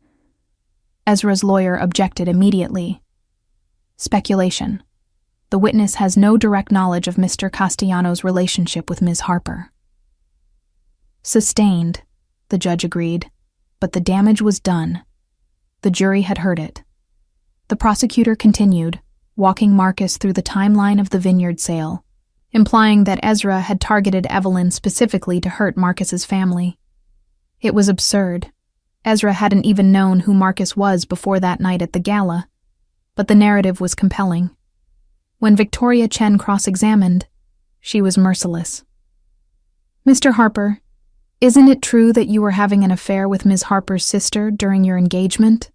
Ezra's lawyer objected immediately. "Speculation. The witness has no direct knowledge of Mr. Castellano's relationship with Ms. Harper." "Sustained," the judge agreed, but the damage was done. The jury had heard it. The prosecutor continued, walking Marcus through the timeline of the vineyard sale, implying that Ezra had targeted Evelyn specifically to hurt Marcus's family. It was absurd. Ezra hadn't even known who Marcus was before that night at the gala, but the narrative was compelling. When Victoria Chen cross-examined, she was merciless. "Mr. Harper, isn't it true that you were having an affair with Ms. Harper's sister during your engagement?"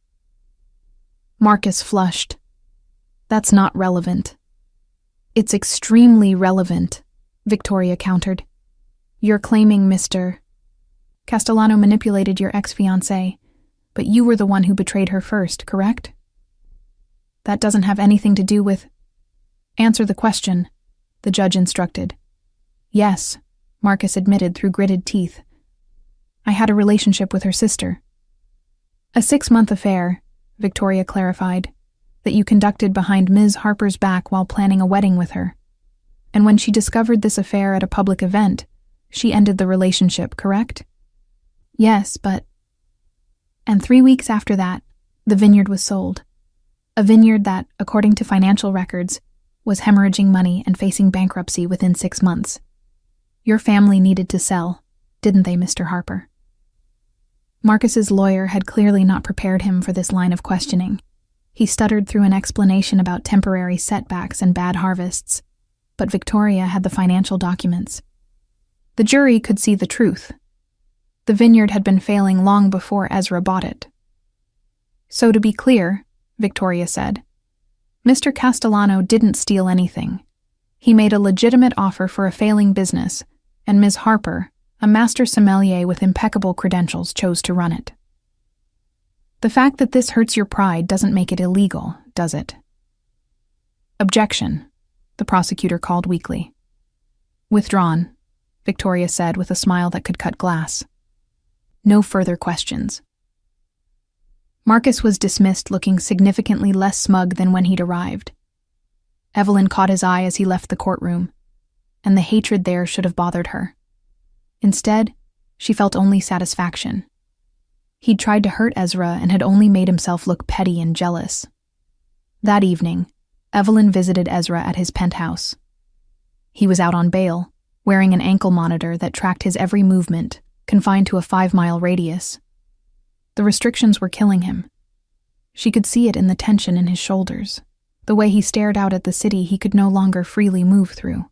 Marcus flushed. "That's not relevant." "It's extremely relevant," Victoria countered. "You're claiming Mr. Castellano manipulated your ex-fiancé, but you were the one who betrayed her first, correct?" "That doesn't have anything to do with—" "Answer the question," the judge instructed. "Yes," Marcus admitted through gritted teeth. "I had a relationship with her sister." "A 6-month affair," Victoria clarified, "that you conducted behind Ms. Harper's back while planning a wedding with her. And when she discovered this affair at a public event, she ended the relationship, correct?" "Yes, but—" "And 3 weeks after that, the vineyard was sold. A vineyard that, according to financial records, was hemorrhaging money and facing bankruptcy within 6 months. Your family needed to sell, didn't they, Mr. Harper?" Marcus's lawyer had clearly not prepared him for this line of questioning. He stuttered through an explanation about temporary setbacks and bad harvests, but Victoria had the financial documents. The jury could see the truth. The vineyard had been failing long before Ezra bought it. "So to be clear," Victoria said, "Mr. Castellano didn't steal anything. He made a legitimate offer for a failing business, and Ms. Harper, a master sommelier with impeccable credentials, chose to run it. The fact that this hurts your pride doesn't make it illegal, does it?" "Objection," the prosecutor called weakly. "Withdrawn," Victoria said with a smile that could cut glass. No further questions. Marcus was dismissed looking significantly less smug than when he'd arrived. Evelyn caught his eye as he left the courtroom. and the hatred there should have bothered her. Instead, she felt only satisfaction. He'd tried to hurt Ezra and had only made himself look petty and jealous. That evening, Evelyn visited Ezra at his penthouse. He was out on bail, wearing an ankle monitor that tracked his every movement, confined to a 5-mile radius. The restrictions were killing him. She could see it in the tension in his shoulders, the way he stared out at the city he could no longer freely move through.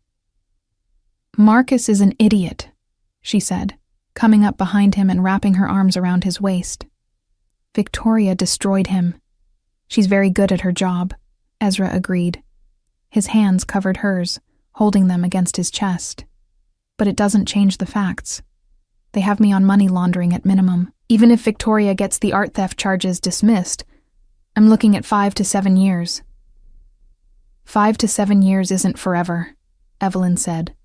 "Marcus is an idiot," she said, coming up behind him and wrapping her arms around his waist. "Victoria destroyed him. She's very good at her job," Ezra agreed. His hands covered hers, holding them against his chest. "But it doesn't change the facts. They have me on money laundering at minimum. Even if Victoria gets the art theft charges dismissed, I'm looking at 5 to 7 years. 5 to 7 years isn't forever," Evelyn said,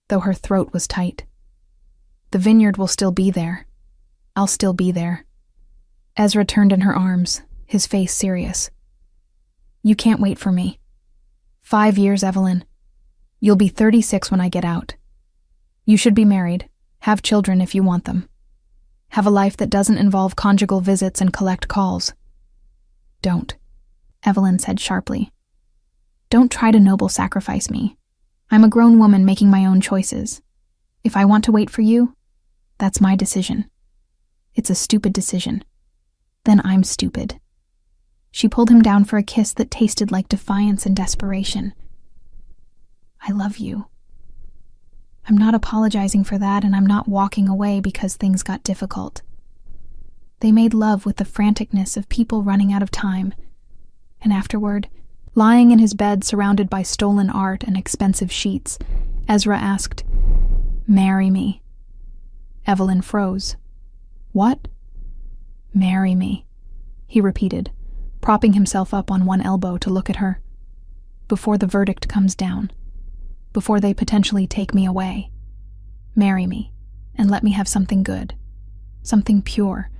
though her throat was tight. "The vineyard will still be there. I'll still be there." Ezra turned in her arms, his face serious. "You can't wait for me. 5 years, Evelyn. You'll be 36 when I get out. You should be married, have children if you want them. Have a life that doesn't involve conjugal visits and collect calls." "Don't," Evelyn said sharply. "Don't try to noble sacrifice me. I'm a grown woman making my own choices. If I want to wait for you, that's my decision. It's a stupid decision. Then I'm stupid." She pulled him down for a kiss that tasted like defiance and desperation. "I love you. I'm not apologizing for that, and I'm not walking away because things got difficult." They made love with the franticness of people running out of time, and afterward, lying in his bed surrounded by stolen art and expensive sheets, Ezra asked, "Marry me." Evelyn froze. "What?" "Marry me," he repeated, propping himself up on one elbow to look at her. "Before the verdict comes down. Before they potentially take me away. Marry me, and let me have something good, something pure,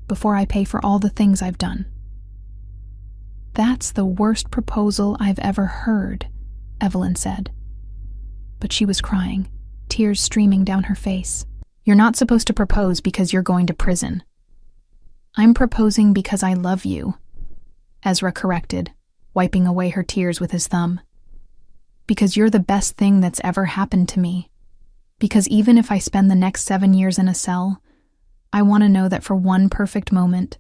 before I pay for all the things I've done." "That's the worst proposal I've ever heard," Evelyn said. But she was crying, tears streaming down her face. "You're not supposed to propose because you're going to prison." "I'm proposing because I love you," Ezra corrected, wiping away her tears with his thumb. "Because you're the best thing that's ever happened to me. Because even if I spend the next 7 years in a cell, I want to know that for one perfect moment,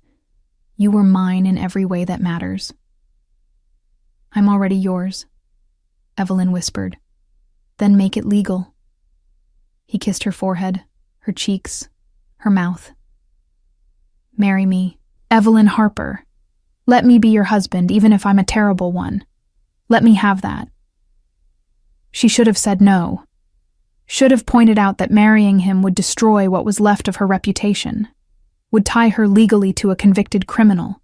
you were mine in every way that matters." "I'm already yours," Evelyn whispered. "Then make it legal." He kissed her forehead, her cheeks, her mouth. "Marry me, Evelyn Harper. Let me be your husband, even if I'm a terrible one. Let me have that." She should have said no. Should have pointed out that marrying him would destroy what was left of her reputation, would tie her legally to a convicted criminal,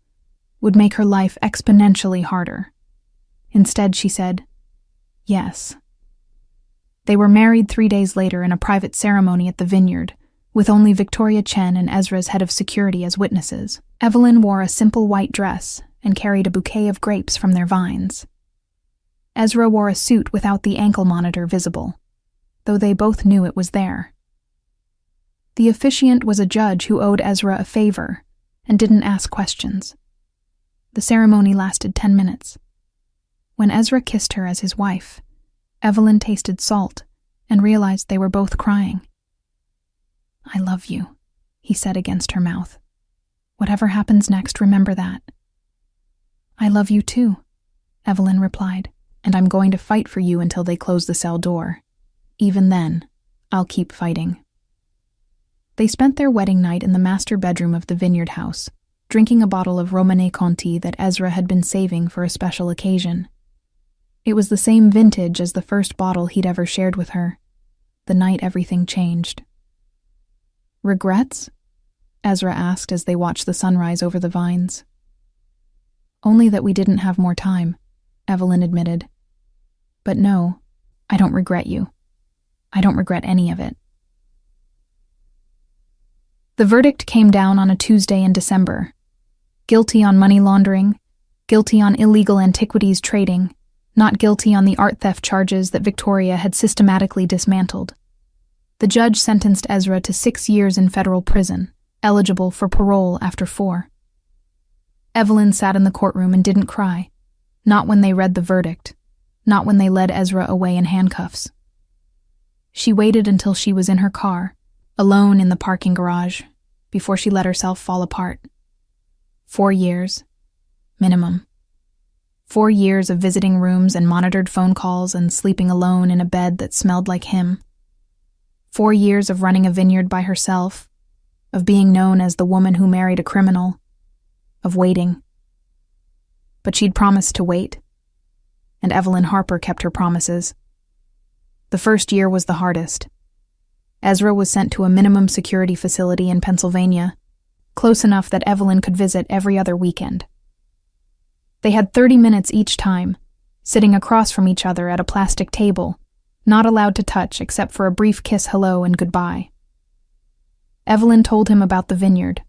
would make her life exponentially harder. Instead, she said, yes. They were married 3 days later in a private ceremony at the vineyard, with only Victoria Chen and Ezra's head of security as witnesses. Evelyn wore a simple white dress and carried a bouquet of grapes from their vines. Ezra wore a suit without the ankle monitor visible, though they both knew it was there. The officiant was a judge who owed Ezra a favor and didn't ask questions. The ceremony lasted 10 minutes. When Ezra kissed her as his wife, Evelyn tasted salt and realized they were both crying. "I love you," he said against her mouth. "Whatever happens next, remember that." "I love you too," Evelyn replied, "and I'm going to fight for you until they close the cell door. Even then, I'll keep fighting." They spent their wedding night in the master bedroom of the vineyard house, drinking a bottle of Romanée Conti that Ezra had been saving for a special occasion. It was the same vintage as the first bottle he'd ever shared with her, the night everything changed. "Regrets?" Ezra asked as they watched the sunrise over the vines. "Only that we didn't have more time," Evelyn admitted. "But no, I don't regret you. I don't regret any of it." The verdict came down on a Tuesday in December. Guilty on money laundering, guilty on illegal antiquities trading, not guilty on the art theft charges that Victoria had systematically dismantled. The judge sentenced Ezra to 6 years in federal prison, eligible for parole after 4. Evelyn sat in the courtroom and didn't cry, not when they read the verdict, not when they led Ezra away in handcuffs. She waited until she was in her car, alone in the parking garage, before she let herself fall apart. 4 years, minimum. 4 years of visiting rooms and monitored phone calls and sleeping alone in a bed that smelled like him. 4 years of running a vineyard by herself, of being known as the woman who married a criminal, of waiting. But she'd promised to wait, and Evelyn Harper kept her promises. The first year was the hardest. Ezra was sent to a minimum security facility in Pennsylvania, close enough that Evelyn could visit every other weekend. They had 30 minutes each time, sitting across from each other at a plastic table, not allowed to touch except for a brief kiss hello and goodbye. Evelyn told him about the vineyard,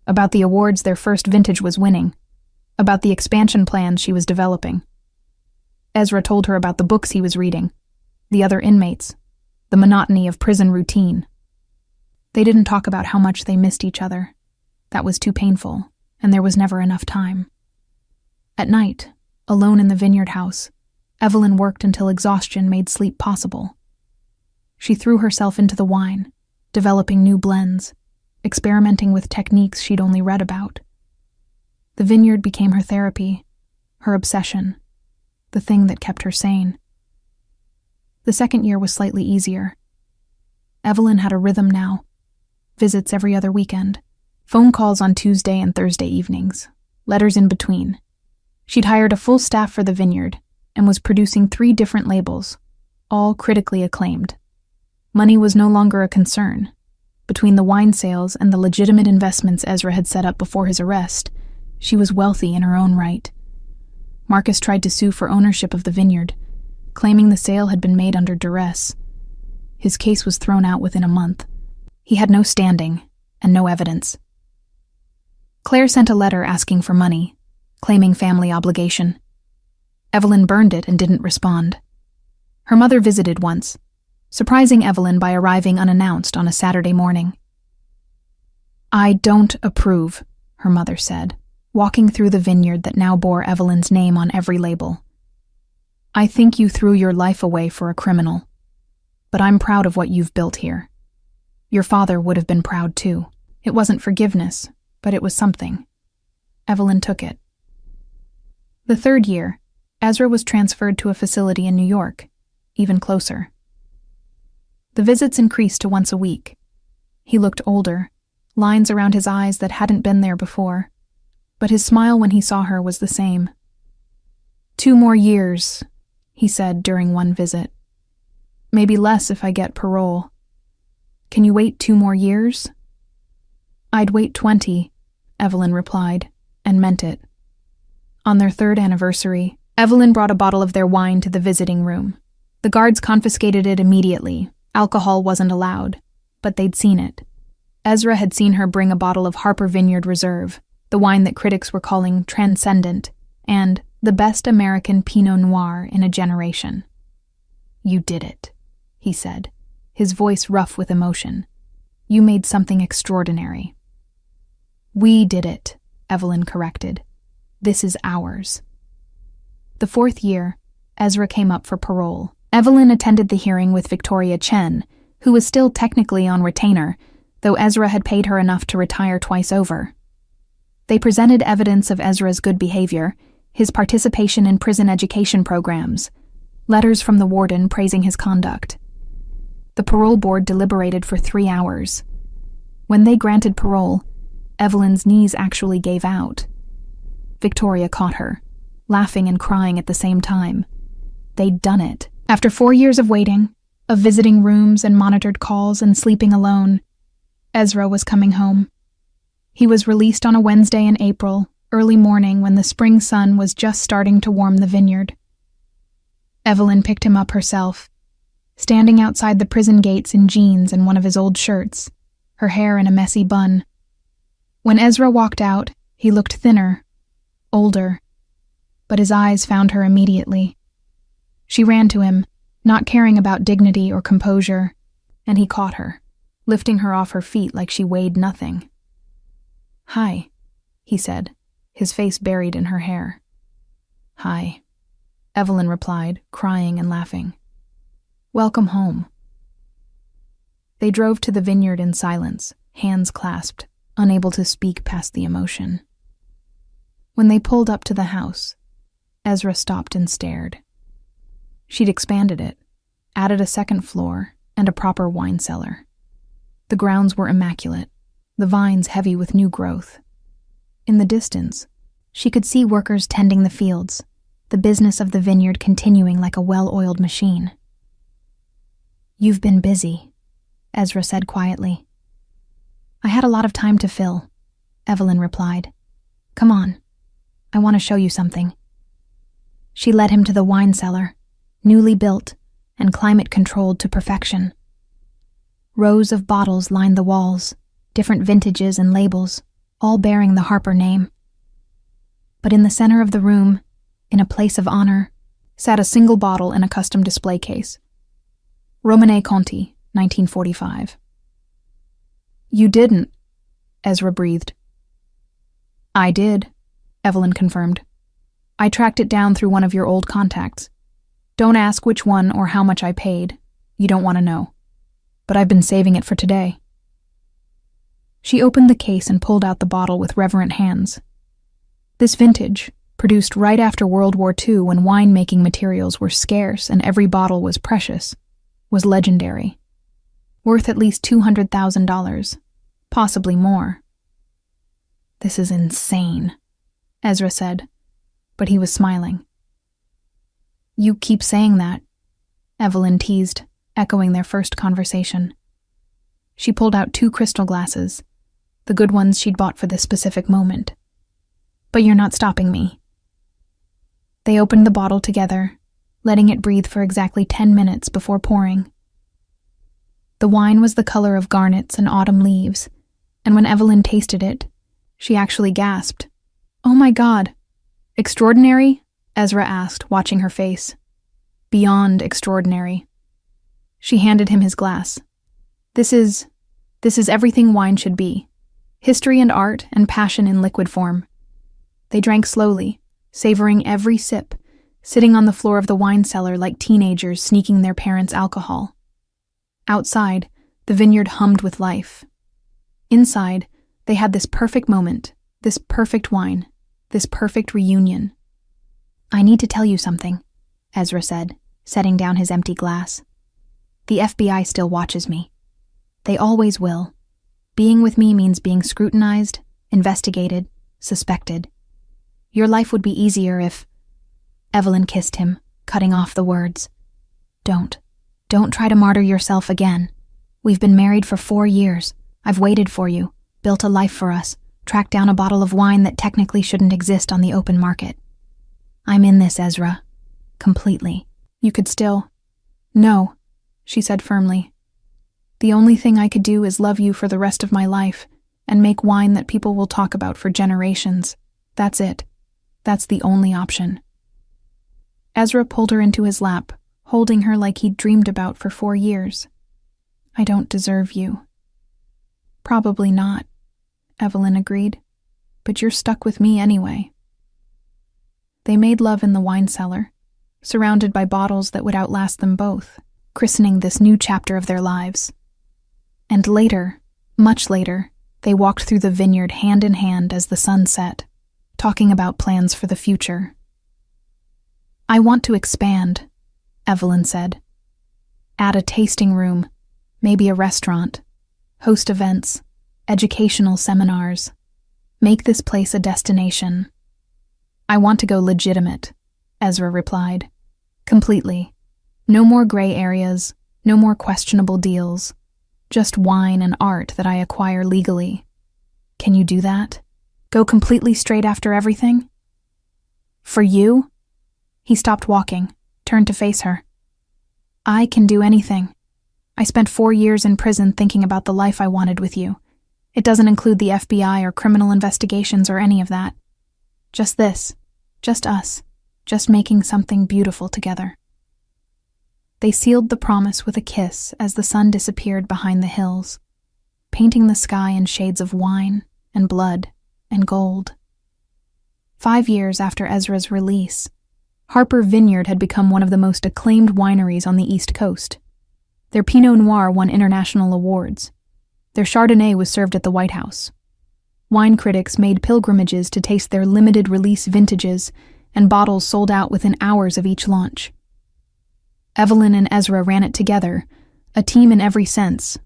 about the awards their first vintage was winning, about the expansion plans she was developing. Ezra told her about the books he was reading, the other inmates, the monotony of prison routine. They didn't talk about how much they missed each other. That was too painful, and there was never enough time. At night, alone in the vineyard house, Evelyn worked until exhaustion made sleep possible. She threw herself into the wine, developing new blends, experimenting with techniques she'd only read about. The vineyard became her therapy, her obsession, the thing that kept her sane. The second year was slightly easier. Evelyn had a rhythm now. Visits every other weekend. Phone calls on Tuesday and Thursday evenings. Letters in between. She'd hired a full staff for the vineyard and was producing 3 different labels, all critically acclaimed. Money was no longer a concern. Between the wine sales and the legitimate investments Ezra had set up before his arrest, she was wealthy in her own right. Marcus tried to sue for ownership of the vineyard, claiming the sale had been made under duress. His case was thrown out within a month. He had no standing and no evidence. Claire sent a letter asking for money, claiming family obligation. Evelyn burned it and didn't respond. Her mother visited once, surprising Evelyn by arriving unannounced on a Saturday morning. "I don't approve," her mother said, walking through the vineyard that now bore Evelyn's name on every label. "I think you threw your life away for a criminal, but I'm proud of what you've built here. Your father would have been proud too. It wasn't forgiveness, but it was something." Evelyn took it. The third year, Ezra was transferred to a facility in New York, even closer. The visits increased to once a week. He looked older, lines around his eyes that hadn't been there before, but his smile when he saw her was the same. "2 more years," he said during one visit. "Maybe less if I get parole. Can you wait 2 more years?" "I'd wait 20, Evelyn replied, and meant it. On their 3rd anniversary, Evelyn brought a bottle of their wine to the visiting room. The guards confiscated it immediately. Alcohol wasn't allowed, but they'd seen it. Ezra had seen her bring a bottle of Harper Vineyard Reserve, the wine that critics were calling transcendent, and the best American Pinot Noir in a generation. "You did it," he said, his voice rough with emotion. "You made something extraordinary." "We did it," Evelyn corrected. "This is ours." The 4th year, Ezra came up for parole. Evelyn attended the hearing with Victoria Chen, who was still technically on retainer, though Ezra had paid her enough to retire twice over. They presented evidence of Ezra's good behavior, his participation in prison education programs, letters from the warden praising his conduct. The parole board deliberated for 3 hours. When they granted parole, Evelyn's knees actually gave out. Victoria caught her, laughing and crying at the same time. They'd done it. After 4 years of waiting, of visiting rooms and monitored calls and sleeping alone, Ezra was coming home. He was released on a Wednesday in April, early morning when the spring sun was just starting to warm the vineyard. Evelyn picked him up herself, standing outside the prison gates in jeans and one of his old shirts, her hair in a messy bun. When Ezra walked out, he looked thinner, older, but his eyes found her immediately. She ran to him, not caring about dignity or composure, and he caught her, lifting her off her feet like she weighed nothing. "Hi," he said, his face buried in her hair. "Hi," Evelyn replied, crying and laughing. "Welcome home." They drove to the vineyard in silence, hands clasped, unable to speak past the emotion. When they pulled up to the house, Ezra stopped and stared. She'd expanded it, added a second floor, and a proper wine cellar. The grounds were immaculate, the vines heavy with new growth. In the distance, she could see workers tending the fields, the business of the vineyard continuing like a well-oiled machine. "You've been busy," Ezra said quietly. "I had a lot of time to fill," Evelyn replied. "Come on, I want to show you something." She led him to the wine cellar, newly built and climate-controlled to perfection. Rows of bottles lined the walls, different vintages and labels, all bearing the Harper name. But in the center of the room, in a place of honor, sat a single bottle in a custom display case. Romanée Conti, 1945. "You didn't," Ezra breathed. "I did," Evelyn confirmed. "I tracked it down through one of your old contacts. Don't ask which one or how much I paid. You don't want to know. But I've been saving it for today." She opened the case and pulled out the bottle with reverent hands. This vintage, produced right after World War II when wine-making materials were scarce and every bottle was precious, was legendary. Worth at least $200,000, possibly more. "This is insane," Ezra said, but he was smiling. "You keep saying that," Evelyn teased, echoing their first conversation. She pulled out 2 crystal glasses, the good ones she'd bought for this specific moment. "But you're not stopping me." They opened the bottle together, letting it breathe for exactly 10 minutes before pouring. The wine was the color of garnets and autumn leaves, and when Evelyn tasted it, she actually gasped. "Oh my God!" "Extraordinary?" Ezra asked, watching her face. "Beyond extraordinary." She handed him his glass. This is everything wine should be. History and art and passion in liquid form." They drank slowly, savoring every sip, sitting on the floor of the wine cellar like teenagers sneaking their parents' alcohol. Outside, the vineyard hummed with life. Inside, they had this perfect moment, this perfect wine, this perfect reunion. "I need to tell you something," Ezra said, setting down his empty glass. "The FBI still watches me. They always will. Being with me means being scrutinized, investigated, suspected. Your life would be easier if—" Evelyn kissed him, cutting off the words. Don't try to martyr yourself again. We've been married for 4 years. I've waited for you, built a life for us, tracked down a bottle of wine that technically shouldn't exist on the open market. I'm in this, Ezra. Completely. You could still—" "No," she said firmly. "The only thing I could do is love you for the rest of my life and make wine that people will talk about for generations. That's it. That's the only option." Ezra pulled her into his lap, holding her like he'd dreamed about for 4 years. "I don't deserve you." "Probably not," Evelyn agreed. "But you're stuck with me anyway." They made love in the wine cellar, surrounded by bottles that would outlast them both, christening this new chapter of their lives. And later, much later, they walked through the vineyard hand in hand as the sun set, talking about plans for the future. "I want to expand," Evelyn said. "Add a tasting room, maybe a restaurant, host events, educational seminars. Make this place a destination." "I want to go legitimate," Ezra replied. "Completely. No more gray areas, no more questionable deals. Just wine and art that I acquire legally. Can you do that? Go completely straight after everything?" "For you?" He stopped walking, turned to face her. "I can do anything. I spent 4 years in prison thinking about the life I wanted with you. It doesn't include the FBI or criminal investigations or any of that. Just this. Just us. Just making something beautiful together." They sealed the promise with a kiss as the sun disappeared behind the hills, painting the sky in shades of wine and blood and gold. 5 years after Ezra's release, Harper Vineyard had become one of the most acclaimed wineries on the East Coast. Their Pinot Noir won international awards. Their Chardonnay was served at the White House. Wine critics made pilgrimages to taste their limited-release vintages, and bottles sold out within hours of each launch. Evelyn and Ezra ran it together, a team in every sense.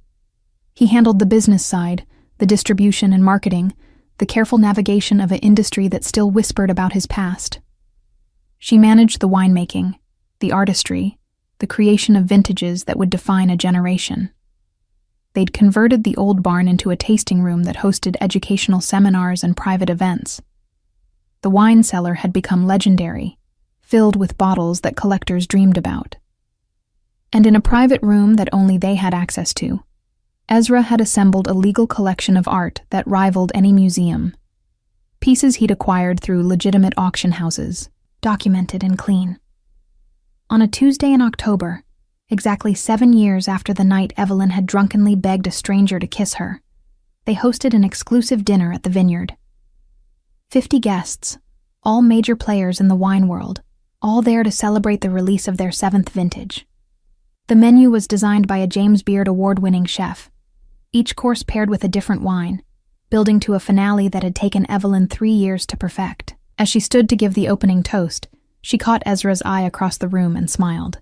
He handled the business side, the distribution and marketing, the careful navigation of an industry that still whispered about his past. She managed the winemaking, the artistry, the creation of vintages that would define a generation. They'd converted the old barn into a tasting room that hosted educational seminars and private events. The wine cellar had become legendary, filled with bottles that collectors dreamed about. And in a private room that only they had access to, Ezra had assembled a legal collection of art that rivaled any museum. Pieces he'd acquired through legitimate auction houses, documented and clean. On a Tuesday in October, exactly 7 years after the night Evelyn had drunkenly begged a stranger to kiss her, they hosted an exclusive dinner at the vineyard. 50 guests, all major players in the wine world, all there to celebrate the release of their 7th vintage. The menu was designed by a James Beard award-winning chef, each course paired with a different wine, building to a finale that had taken Evelyn 3 years to perfect. As she stood to give the opening toast, she caught Ezra's eye across the room and smiled.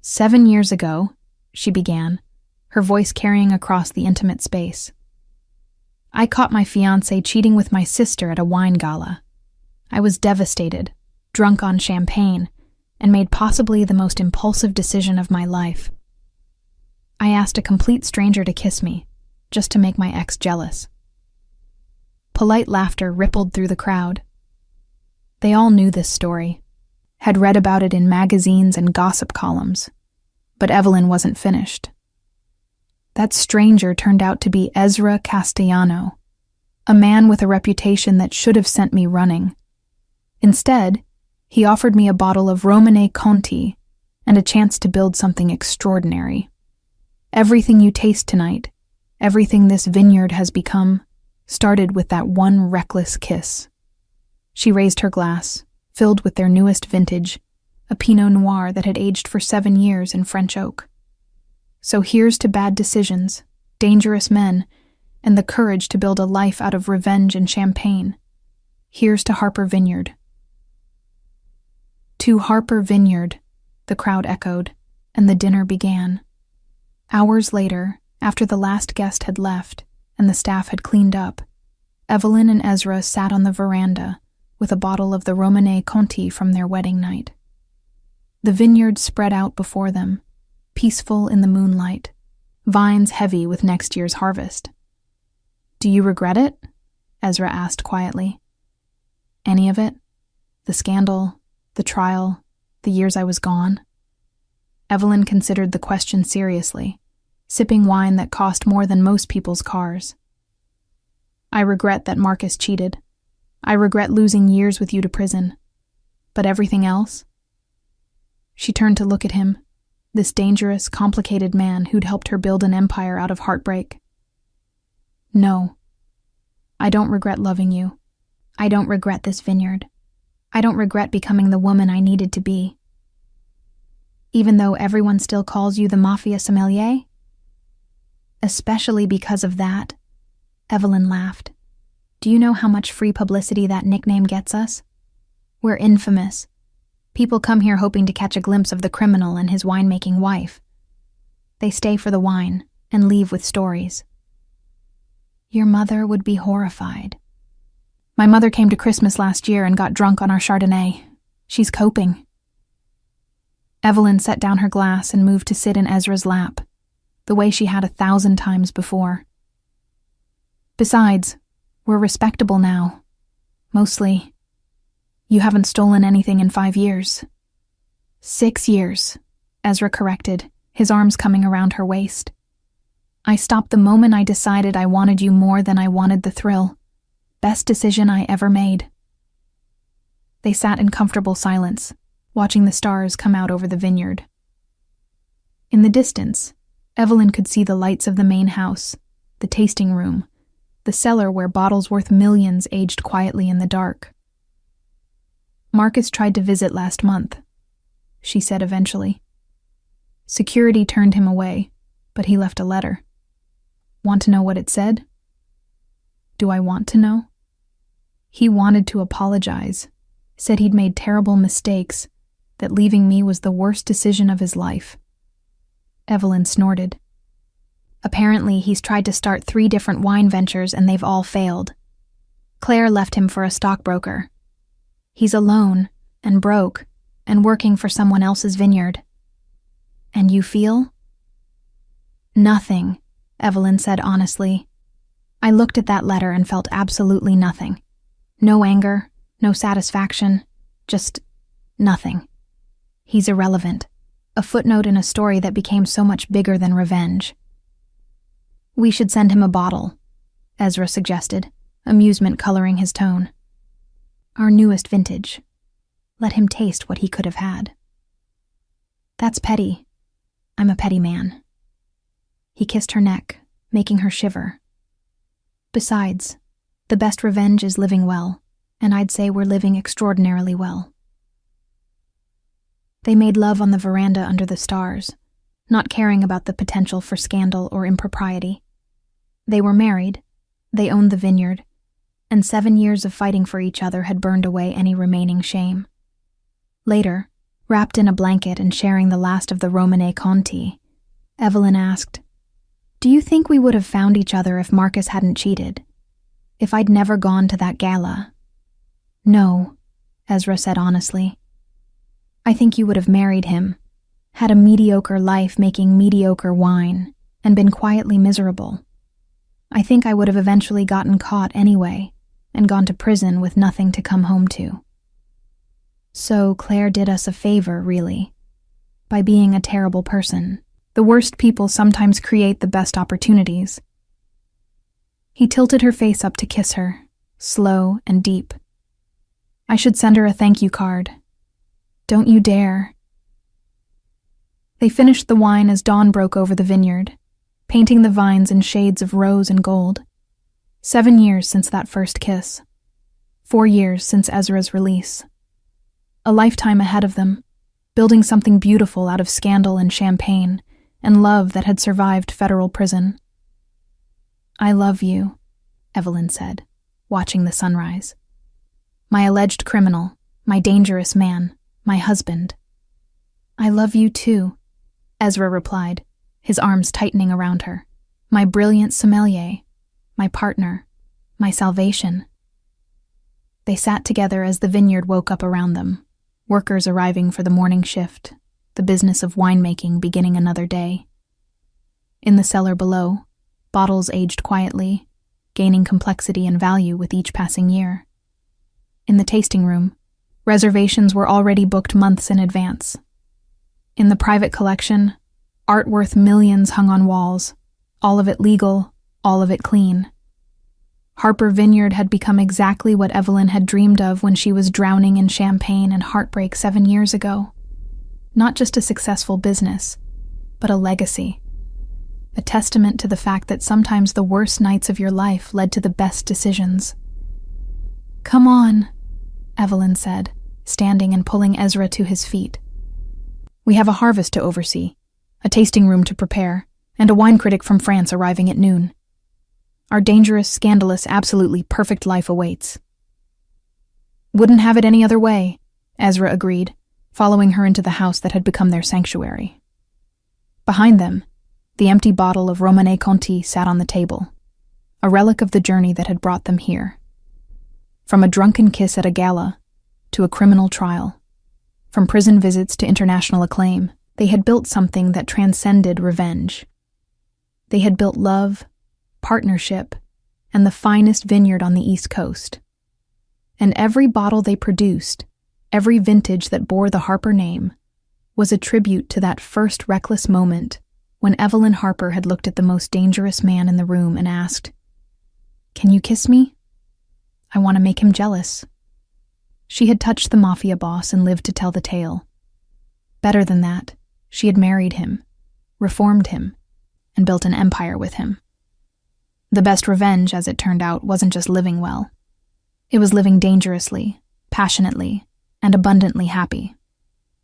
7 years ago, she began, her voice carrying across the intimate space. I caught my fiancé cheating with my sister at a wine gala. I was devastated, drunk on champagne, and made possibly the most impulsive decision of my life. I asked a complete stranger to kiss me, just to make my ex jealous. Polite laughter rippled through the crowd. They all knew this story, had read about it in magazines and gossip columns, but Evelyn wasn't finished. That stranger turned out to be Ezra Castellano, a man with a reputation that should have sent me running. Instead, he offered me a bottle of Romanée Conti and a chance to build something extraordinary. Everything you taste tonight, everything this vineyard has become, started with that one reckless kiss. She raised her glass, filled with their newest vintage, a Pinot Noir that had aged for 7 years in French oak. So here's to bad decisions, dangerous men, and the courage to build a life out of revenge and champagne. Here's to Harper Vineyard. To Harper Vineyard, the crowd echoed, and the dinner began. Hours later, after the last guest had left and the staff had cleaned up, Evelyn and Ezra sat on the veranda with a bottle of the Romanée Conti from their wedding night. The vineyard spread out before them, peaceful in the moonlight, vines heavy with next year's harvest. Do you regret it? Ezra asked quietly. Any of it? The scandal, the trial, the years I was gone? Evelyn considered the question seriously, sipping wine that cost more than most people's cars. I regret that Marcus cheated. I regret losing years with you to prison. But everything else? She turned to look at him, this dangerous, complicated man who'd helped her build an empire out of heartbreak. No. I don't regret loving you. I don't regret this vineyard. I don't regret becoming the woman I needed to be. Even though everyone still calls you the Mafia sommelier? Especially because of that, Evelyn laughed. Do you know how much free publicity that nickname gets us? We're infamous. People come here hoping to catch a glimpse of the criminal and his winemaking wife. They stay for the wine and leave with stories. Your mother would be horrified. My mother came to Christmas last year and got drunk on our Chardonnay. She's coping. Evelyn set down her glass and moved to sit in Ezra's lap, the way she had 1,000 times before. Besides, we're respectable now. Mostly. You haven't stolen anything in 5 years. 6 years, Ezra corrected, his arms coming around her waist. I stopped the moment I decided I wanted you more than I wanted the thrill. Best decision I ever made. They sat in comfortable silence, watching the stars come out over the vineyard. In the distance, Evelyn could see the lights of the main house, the tasting room, the cellar where bottles worth millions aged quietly in the dark. "Marcus tried to visit last month," she said eventually. "Security turned him away, but he left a letter. Want to know what it said?" "Do I want to know?" "He wanted to apologize, said he'd made terrible mistakes, that leaving me was the worst decision of his life." Evelyn snorted. "Apparently he's tried to start 3 different wine ventures and they've all failed. Claire left him for a stockbroker. He's alone and broke and working for someone else's vineyard. And you feel?" "Nothing," Evelyn said honestly. "I looked at that letter and felt absolutely nothing. No anger, no satisfaction, just nothing. He's irrelevant, a footnote in a story that became so much bigger than revenge." "We should send him a bottle," Ezra suggested, amusement coloring his tone. "Our newest vintage. Let him taste what he could have had." "That's petty. I'm a petty man." He kissed her neck, making her shiver. "Besides, the best revenge is living well, and I'd say we're living extraordinarily well." They made love on the veranda under the stars, not caring about the potential for scandal or impropriety. They were married, they owned the vineyard, and 7 years of fighting for each other had burned away any remaining shame. Later, wrapped in a blanket and sharing the last of the Romane Conti, Evelyn asked, "Do you think we would have found each other if Marcus hadn't cheated? If I'd never gone to that gala?" "No," Ezra said honestly. "I think you would have married him, had a mediocre life making mediocre wine, and been quietly miserable. I think I would have eventually gotten caught anyway, and gone to prison with nothing to come home to. So Claire did us a favor, really, by being a terrible person. The worst people sometimes create the best opportunities." He tilted her face up to kiss her, slow and deep. "I should send her a thank you card. Don't you dare." They finished the wine as dawn broke over the vineyard, painting the vines in shades of rose and gold. 7 years since that first kiss. 4 years since Ezra's release. A lifetime ahead of them, building something beautiful out of scandal and champagne, and love that had survived federal prison. "I love you," Evelyn said, watching the sunrise. "My alleged criminal, my dangerous man, my husband." "I love you too," Ezra replied, his arms tightening around her. "My brilliant sommelier, my partner, my salvation." They sat together as the vineyard woke up around them, workers arriving for the morning shift, the business of winemaking beginning another day. In the cellar below, bottles aged quietly, gaining complexity and value with each passing year. In the tasting room, reservations were already booked months in advance. In the private collection, art worth millions hung on walls, all of it legal, all of it clean. Harper Vineyard had become exactly what Evelyn had dreamed of when she was drowning in champagne and heartbreak 7 years ago. Not just a successful business, but a legacy. A testament to the fact that sometimes the worst nights of your life led to the best decisions. "Come on," Evelyn said, standing and pulling Ezra to his feet. "We have a harvest to oversee, a tasting room to prepare, and a wine critic from France arriving at noon. Our dangerous, scandalous, absolutely perfect life awaits." "Wouldn't have it any other way," Ezra agreed, following her into the house that had become their sanctuary. Behind them, the empty bottle of Romane Conti sat on the table, a relic of the journey that had brought them here. From a drunken kiss at a gala to a criminal trial, from prison visits to international acclaim, they had built something that transcended revenge. They had built love, partnership, and the finest vineyard on the East Coast. And every bottle they produced, every vintage that bore the Harper name, was a tribute to that first reckless moment when Evelyn Harper had looked at the most dangerous man in the room and asked, "Can you kiss me? I want to make him jealous." She had touched the Mafia boss and lived to tell the tale. Better than that, she had married him, reformed him, and built an empire with him. The best revenge, as it turned out, wasn't just living well. It was living dangerously, passionately, and abundantly happy.